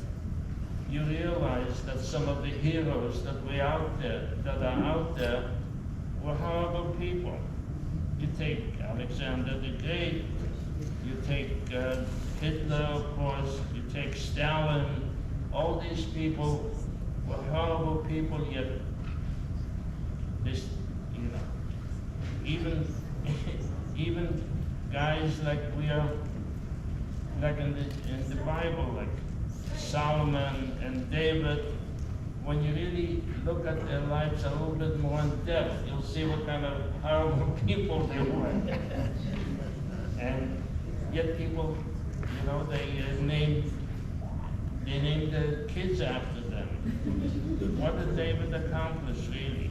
you realize that some of the heroes that are out there were horrible people. You take Alexander the Great, you take Hitler, of course, you take Stalin. All these people were horrible people, yet this, you know, even guys like we are, like in the Bible, like Solomon and David, when you really look at their lives a little bit more in depth, you'll see what kind of horrible people they were. And yet people, you know, they named their kids after them. What did David accomplish, really?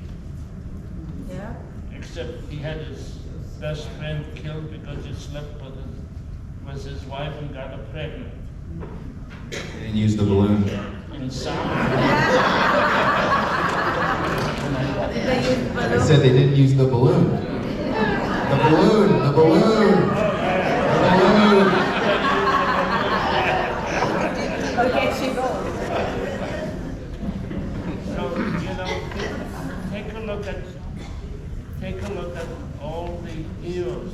Yeah. Except he had his best friend killed because he slept with his wife and got her pregnant. They didn't use the balloon. In Solomon. I said they didn't use the balloon. The balloon, the balloon, the balloon. Okay, she goes. So, you know, take a look at all the heroes.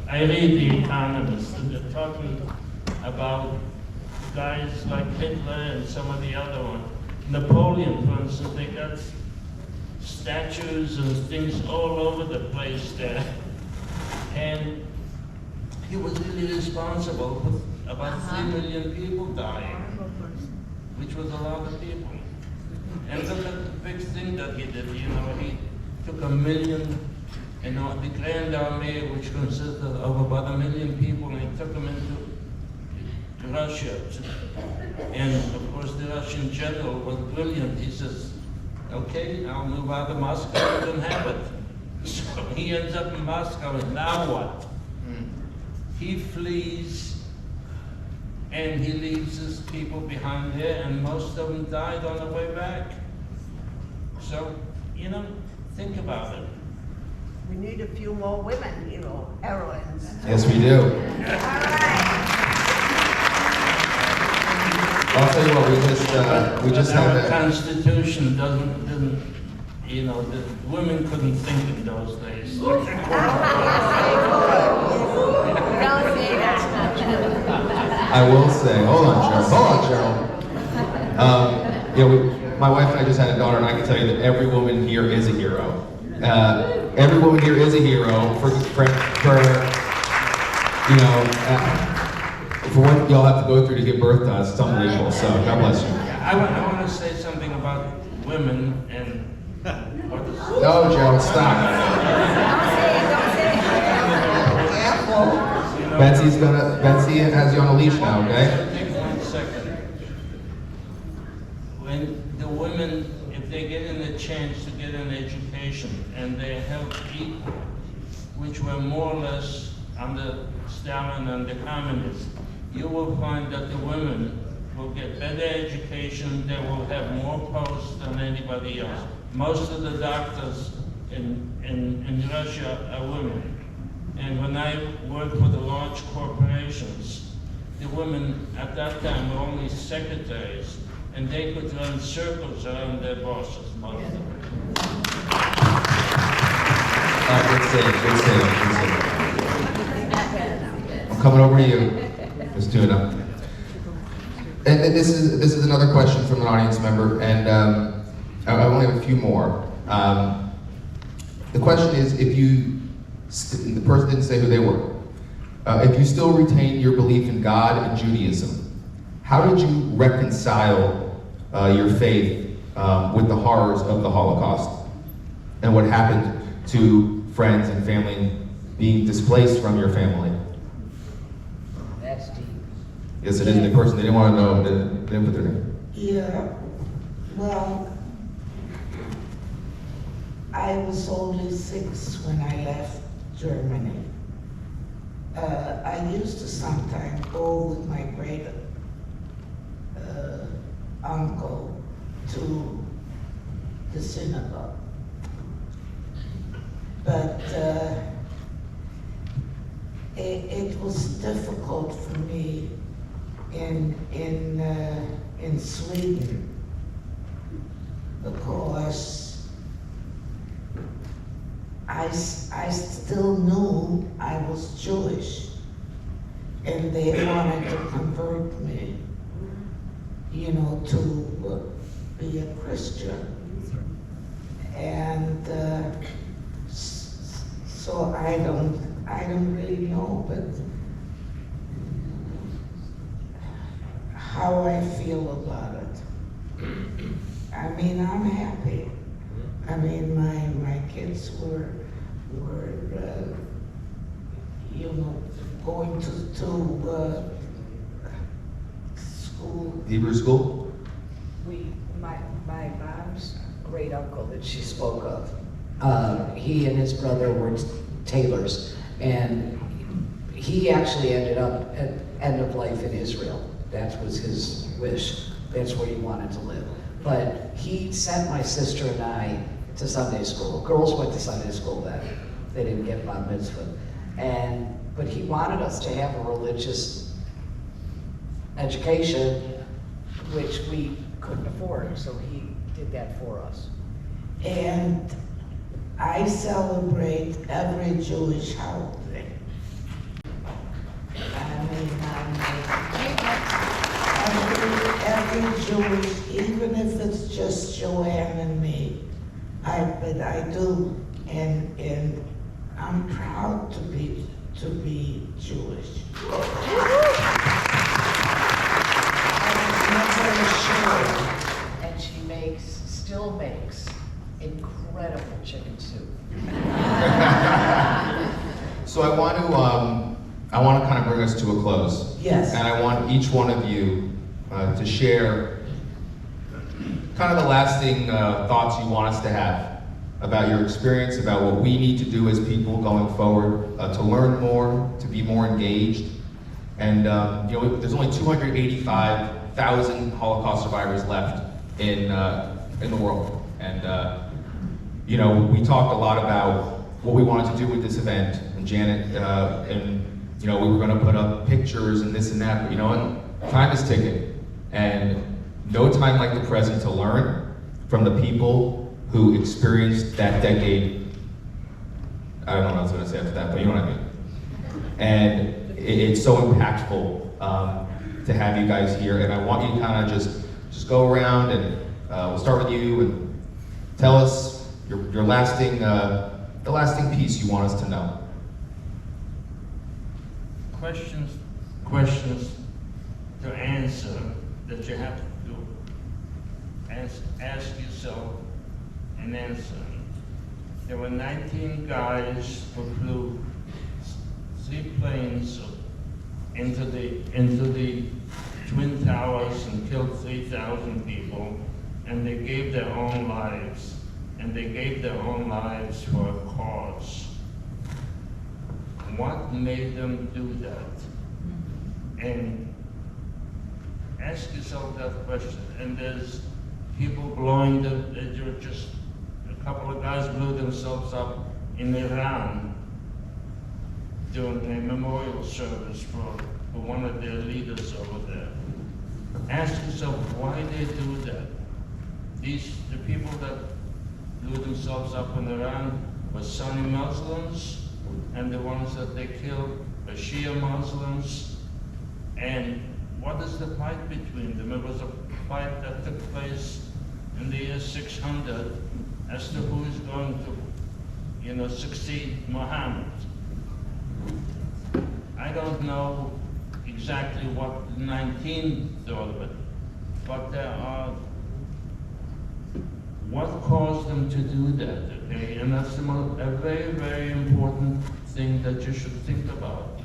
I read The Economist, and they're talking about guys like Hitler and some of the other ones. Napoleon, for instance, they got statues and things all over the place there. And he was really responsible for about 3 million people dying, which was a lot of people. And look at the big thing that he did, you know, he took 1 million, you know, the Grand Army, which consisted of about 1 million people, and he took them into Russia. And of course, the Russian general was brilliant. He says, okay, I'll move out of Moscow and inhabit. So he ends up in Moscow, and now what? He flees, and he leaves his people behind there, and most of them died on the way back. So, you know, think about it. We need a few more women, you know, heroines. Yes, we do. All right. I'll tell you what, we just But had our a, Constitution didn't, you know, the women couldn't think in those days. Don't say that. I will say, hold on, Cheryl. You know, my wife and I just had a daughter, and I can tell you that every woman here is a hero. Every woman here is a hero for you know, for what y'all have to go through to give birth to us. It's unbelievable. So God bless you. I want to say something about women and what is. No, Gerald, stop. You know, Betsy has you on a leash now, okay? Take 1 second. When the women, if they get in a chance to get an education and they're held equal, which were more or less under Stalin and the communists, you will find that the women will get better education, they will have more posts than anybody else. Most of the doctors in Russia are women. And when I worked for the large corporations, the women at that time were only secretaries, and they could run circles around their bosses, most of them. Good save, good save, good save. I'm coming over to you, Ms. Tuna. And this is another question from an audience member, and I only have a few more. The question is, if you, the person didn't say who they were, if you still retain your belief in God and Judaism, how did you reconcile your faith with the horrors of the Holocaust and what happened to friends and family being displaced from your family? That's deep. Yes, it is. The person, they didn't want to know, they didn't put their name. Yeah, well, I was only 6 when I left Germany. I used to sometimes go with my great uncle to the synagogue. But it was difficult for me in Sweden because I still knew I was Jewish, and they wanted to convert me, you know, to be a Christian. And so I don't really know, but how I feel about it. I mean, I'm happy. I mean, my kids were you know, going to school. Hebrew school? My mom's great uncle that she spoke of, he and his brother were tailors, and he actually ended up at end of life in Israel. That was his wish. That's where he wanted to live. But he sent my sister and I to Sunday school. Girls went to Sunday school then. They didn't get bar mitzvah. But he wanted us to have a religious education, which we couldn't afford, so he did that for us. And I celebrate every Jewish holiday. I mean, every Jewish, even if it's just Joanne and me, but I do, and I'm proud to be Jewish. And she still makes incredible chicken soup. So I want to kind of bring us to a close. Yes. And I want each one of you to share kind of the lasting thoughts you want us to have about your experience, about what we need to do as people going forward to learn more, to be more engaged. And you know, there's only 285,000 Holocaust survivors left in the world. And you know, we talked a lot about what we wanted to do with this event, and Janet, and you know, we were going to put up pictures and this and that, but you know what? Time is ticking, and no time like the present to learn from the people who experienced that decade. I don't know what I was going to say after that, but you know what I mean. And it's so impactful to have you guys here, and I want you to kind of just go around, and we'll start with you and tell us your lasting, the lasting piece you want us to know. Questions to answer that you have to ask yourself and answer. There were 19 guys who flew 3 planes into the Twin Towers and killed 3,000 people, and they gave their own lives. And they gave their own lives for a cause. What made them do that? And as ask yourself that question. And there's people blowing just a couple of guys blew themselves up in Iran during a memorial service for one of their leaders over there. Ask yourself why they do that. The people that blew themselves up in Iran were Sunni Muslims, and the ones that they killed were Shia Muslims. And what is the fight between them? It was a fight that took place in the year 600 as to who is going to, succeed Muhammad. I don't know exactly what the 19 thought of it, but there are, what caused them to do that, okay? And that's a very, very important thing that you should think about.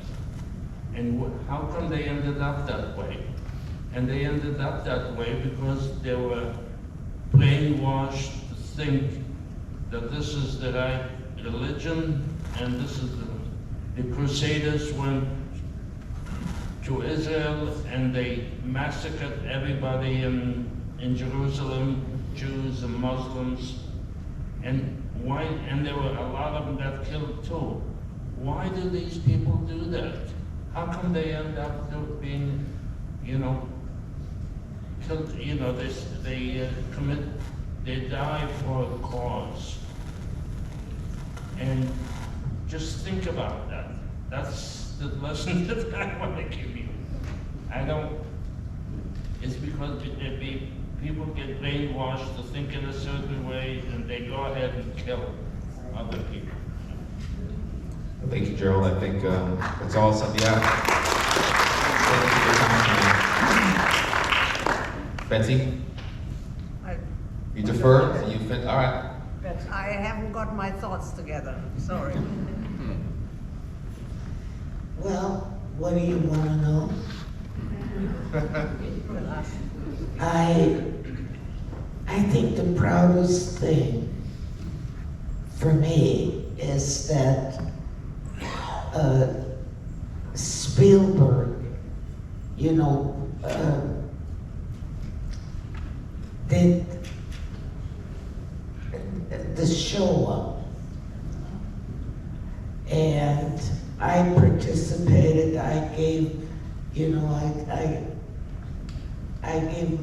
And how come they ended up that way? And they ended up that way because they were brainwashed to think that this is the right religion, and this is the Crusaders went to Israel and they massacred everybody in Jerusalem, Jews and Muslims, and there were a lot of them got killed too. Why do these people do that? How come they end up being, killed? They die for a cause. And just think about that. That's the lesson that I want to give you. It's because people get brainwashed to think in a certain way, and they go ahead and kill other people. Well, thank you, Gerald. I think that's all. Thank you for your time tonight. Betsy, you defer? All right. I haven't got my thoughts together, sorry. Well, what do you want to know? I think the proudest thing for me is that Spielberg, did the Shoah, and I participated. I gave, I gave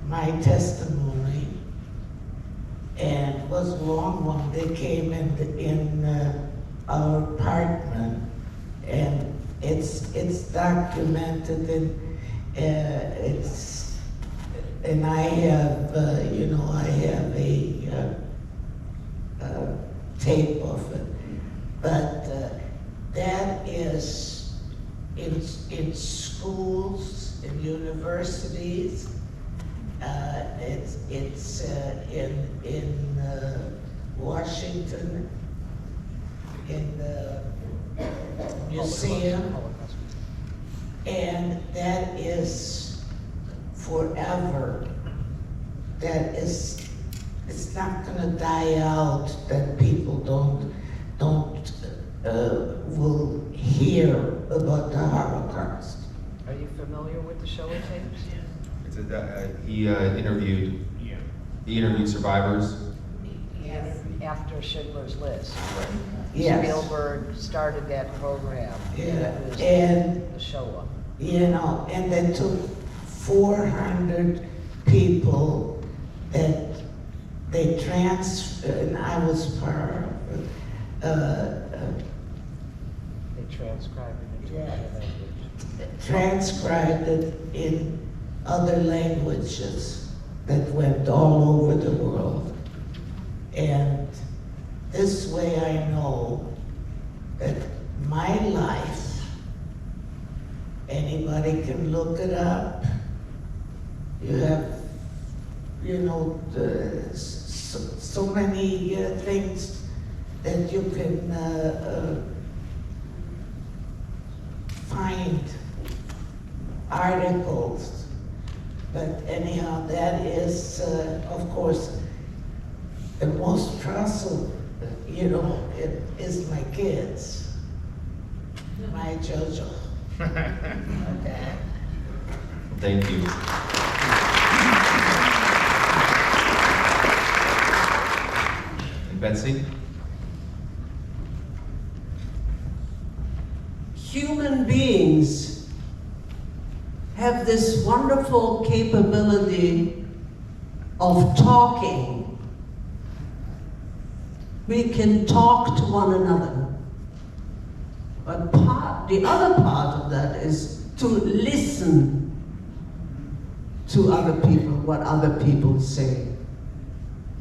my testimony, and it was a long one. They came in our apartment, and it's documented, and I have I have a tape of it, but that is in schools, in universities. It's in Washington, in the museum, and that is forever. It's not going to die out. That people will hear about the Holocaust. Are you familiar with the Shoah tapes? He interviewed survivors. Yes. After Schindler's List. Yes. Spielberg started that program. Yeah. It was And the Shoah. and they took 400 people that they and I was part of it. They transcribed it into another language. Transcribed it in other languages that went all over the world. And this way I know that my life, anybody can look it up. You have, so many things that you can find, articles. But anyhow, that is, of course, the most troublesome, it is my kids, my Jojo. Okay. Thank you. And Betsy? Human beings have this wonderful capability of talking. We can talk to one another. But the other part of that is to listen to other people, what other people say.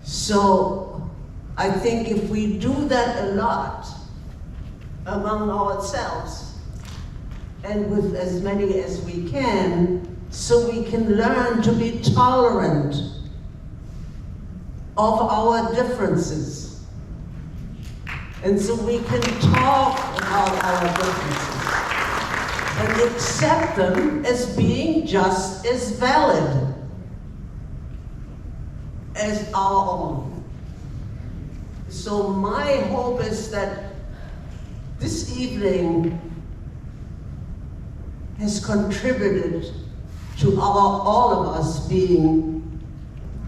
So I think if we do that a lot among ourselves, and with as many as we can, so we can learn to be tolerant of our differences. And so we can talk about our differences and accept them as being just as valid as our own. So my hope is that this evening has contributed to all of us being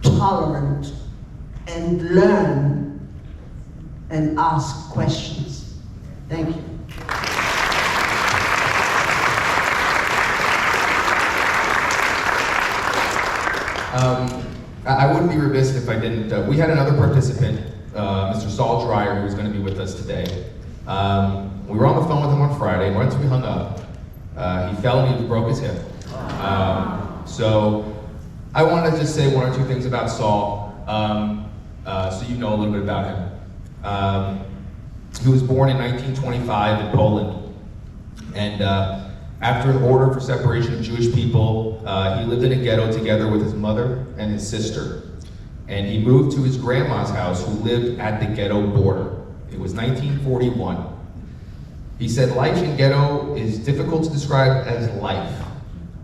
tolerant and learn and ask questions. Thank you. I wouldn't be remiss if I didn't. We had another participant, Mr. Saul Dreyer, who was going to be with us today. We were on the phone with him on Friday, and once we hung up, he fell and he broke his hip. So I wanted to just say one or two things about Saul, so you know a little bit about him. He was born in 1925 in Poland, and after an order for separation of Jewish people, he lived in a ghetto together with his mother and his sister. And he moved to his grandma's house, who lived at the ghetto border. It was 1941. He said life in ghetto is difficult to describe as life.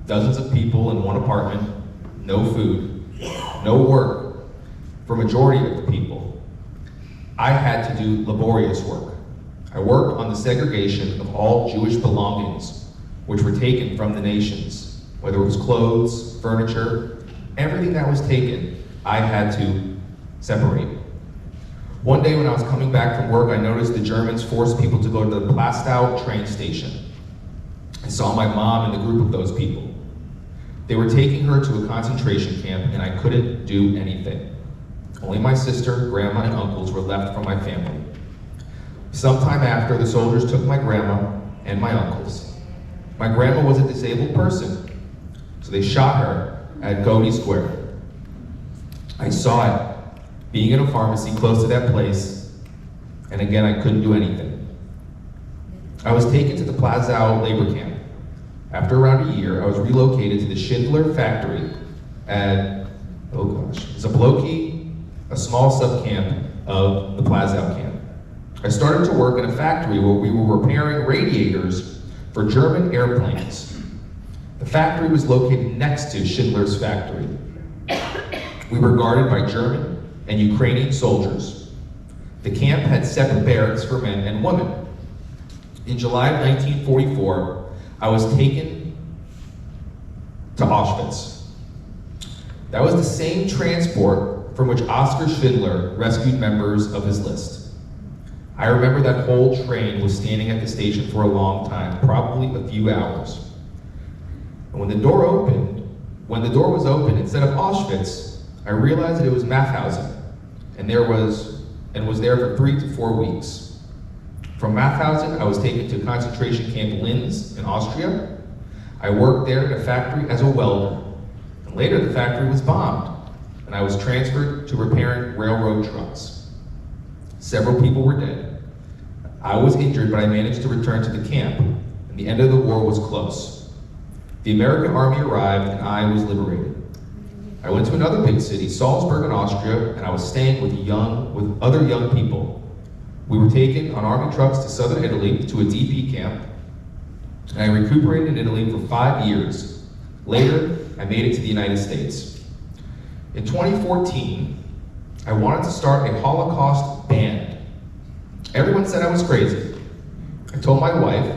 Dozens of people in one apartment, no food, no work for majority of the people. I had to do laborious work. I worked on the segregation of all Jewish belongings, which were taken from the nations, whether it was clothes, furniture, everything that was taken, I had to separate. One day when I was coming back from work, I noticed the Germans forced people to go to the Plastow train station. I saw my mom and the group of those people. They were taking her to a concentration camp, and I couldn't do anything. Only my sister, grandma, and uncles were left from my family. Sometime after, the soldiers took my grandma and my uncles. My grandma was a disabled person, so they shot her at Godey Square. I saw it, being in a pharmacy close to that place, and again, I couldn't do anything. I was taken to the Plazow labor camp. After around a year, I was relocated to the Schindler factory at, Zabloki, a small sub-camp of the Plazow camp. I started to work in a factory where we were repairing radiators for German airplanes. The factory was located next to Schindler's factory. We were guarded by German and Ukrainian soldiers. The camp had separate barracks for men and women. In July of 1944, I was taken to Auschwitz. That was the same transport from which Oskar Schindler rescued members of his list. I remember that whole train was standing at the station for a long time, probably a few hours. And when the door was opened, instead of Auschwitz, I realized that it was Mauthausen, and was there for 3 to 4 weeks. From Mauthausen, I was taken to concentration camp Linz in Austria. I worked there in a factory as a welder. And later the factory was bombed, and I was transferred to repairing railroad trucks. Several people were dead. I was injured, but I managed to return to the camp, and the end of the war was close. The American army arrived, and I was liberated. I went to another big city, Salzburg in Austria, and I was staying with other young people. We were taken on army trucks to southern Italy to a DP camp, and I recuperated in Italy for 5 years. Later, I made it to the United States. In 2014, I wanted to start a Holocaust band. Everyone said I was crazy. I told my wife,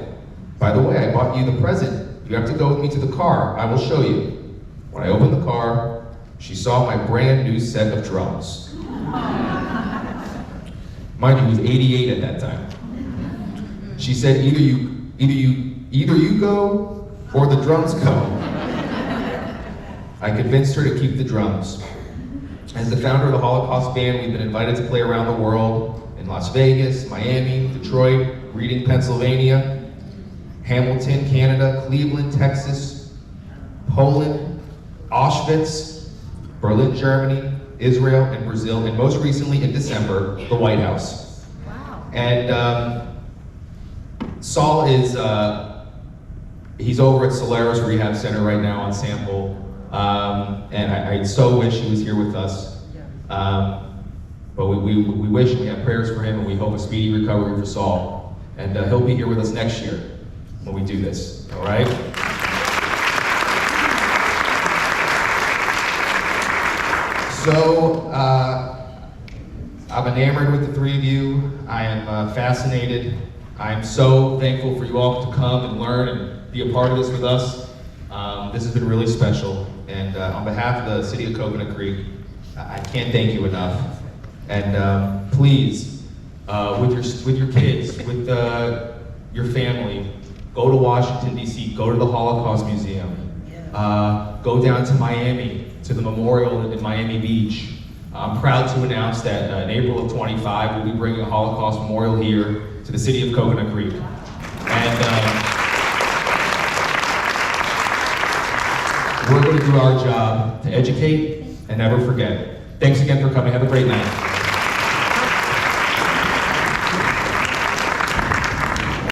by the way, I bought you the present. You have to go with me to the car. I will show you. When I opened the car, she saw my brand new set of drums. Mind you, he was 88 at that time. She said, either you go or the drums go. I convinced her to keep the drums. As the founder of the Holocaust band, we've been invited to play around the world in Las Vegas, Miami, Detroit, Reading, Pennsylvania, Hamilton, Canada, Cleveland, Texas, Poland, Auschwitz, Berlin, Germany, Israel, and Brazil, and most recently in December, the White House. Wow. And Saul is, he's over at Solaris Rehab Center right now on sample, and I so wish he was here with us. But we wish, and we have prayers for him, and we hope a speedy recovery for Saul. And he'll be here with us next year when we do this, all right? So, I'm enamored with the three of you. I am fascinated. I am so thankful for you all to come and learn and be a part of this with us. This has been really special. And on behalf of the city of Coconut Creek, I can't thank you enough. And please, with your kids, with your family, go to Washington, D.C., go to the Holocaust Museum, go down to Miami, to the memorial in Miami Beach. I'm proud to announce that in April of 25, we'll be bringing a Holocaust memorial here to the city of Coconut Creek. And we're going to do our job to educate and never forget. Thanks again for coming. Have a great night.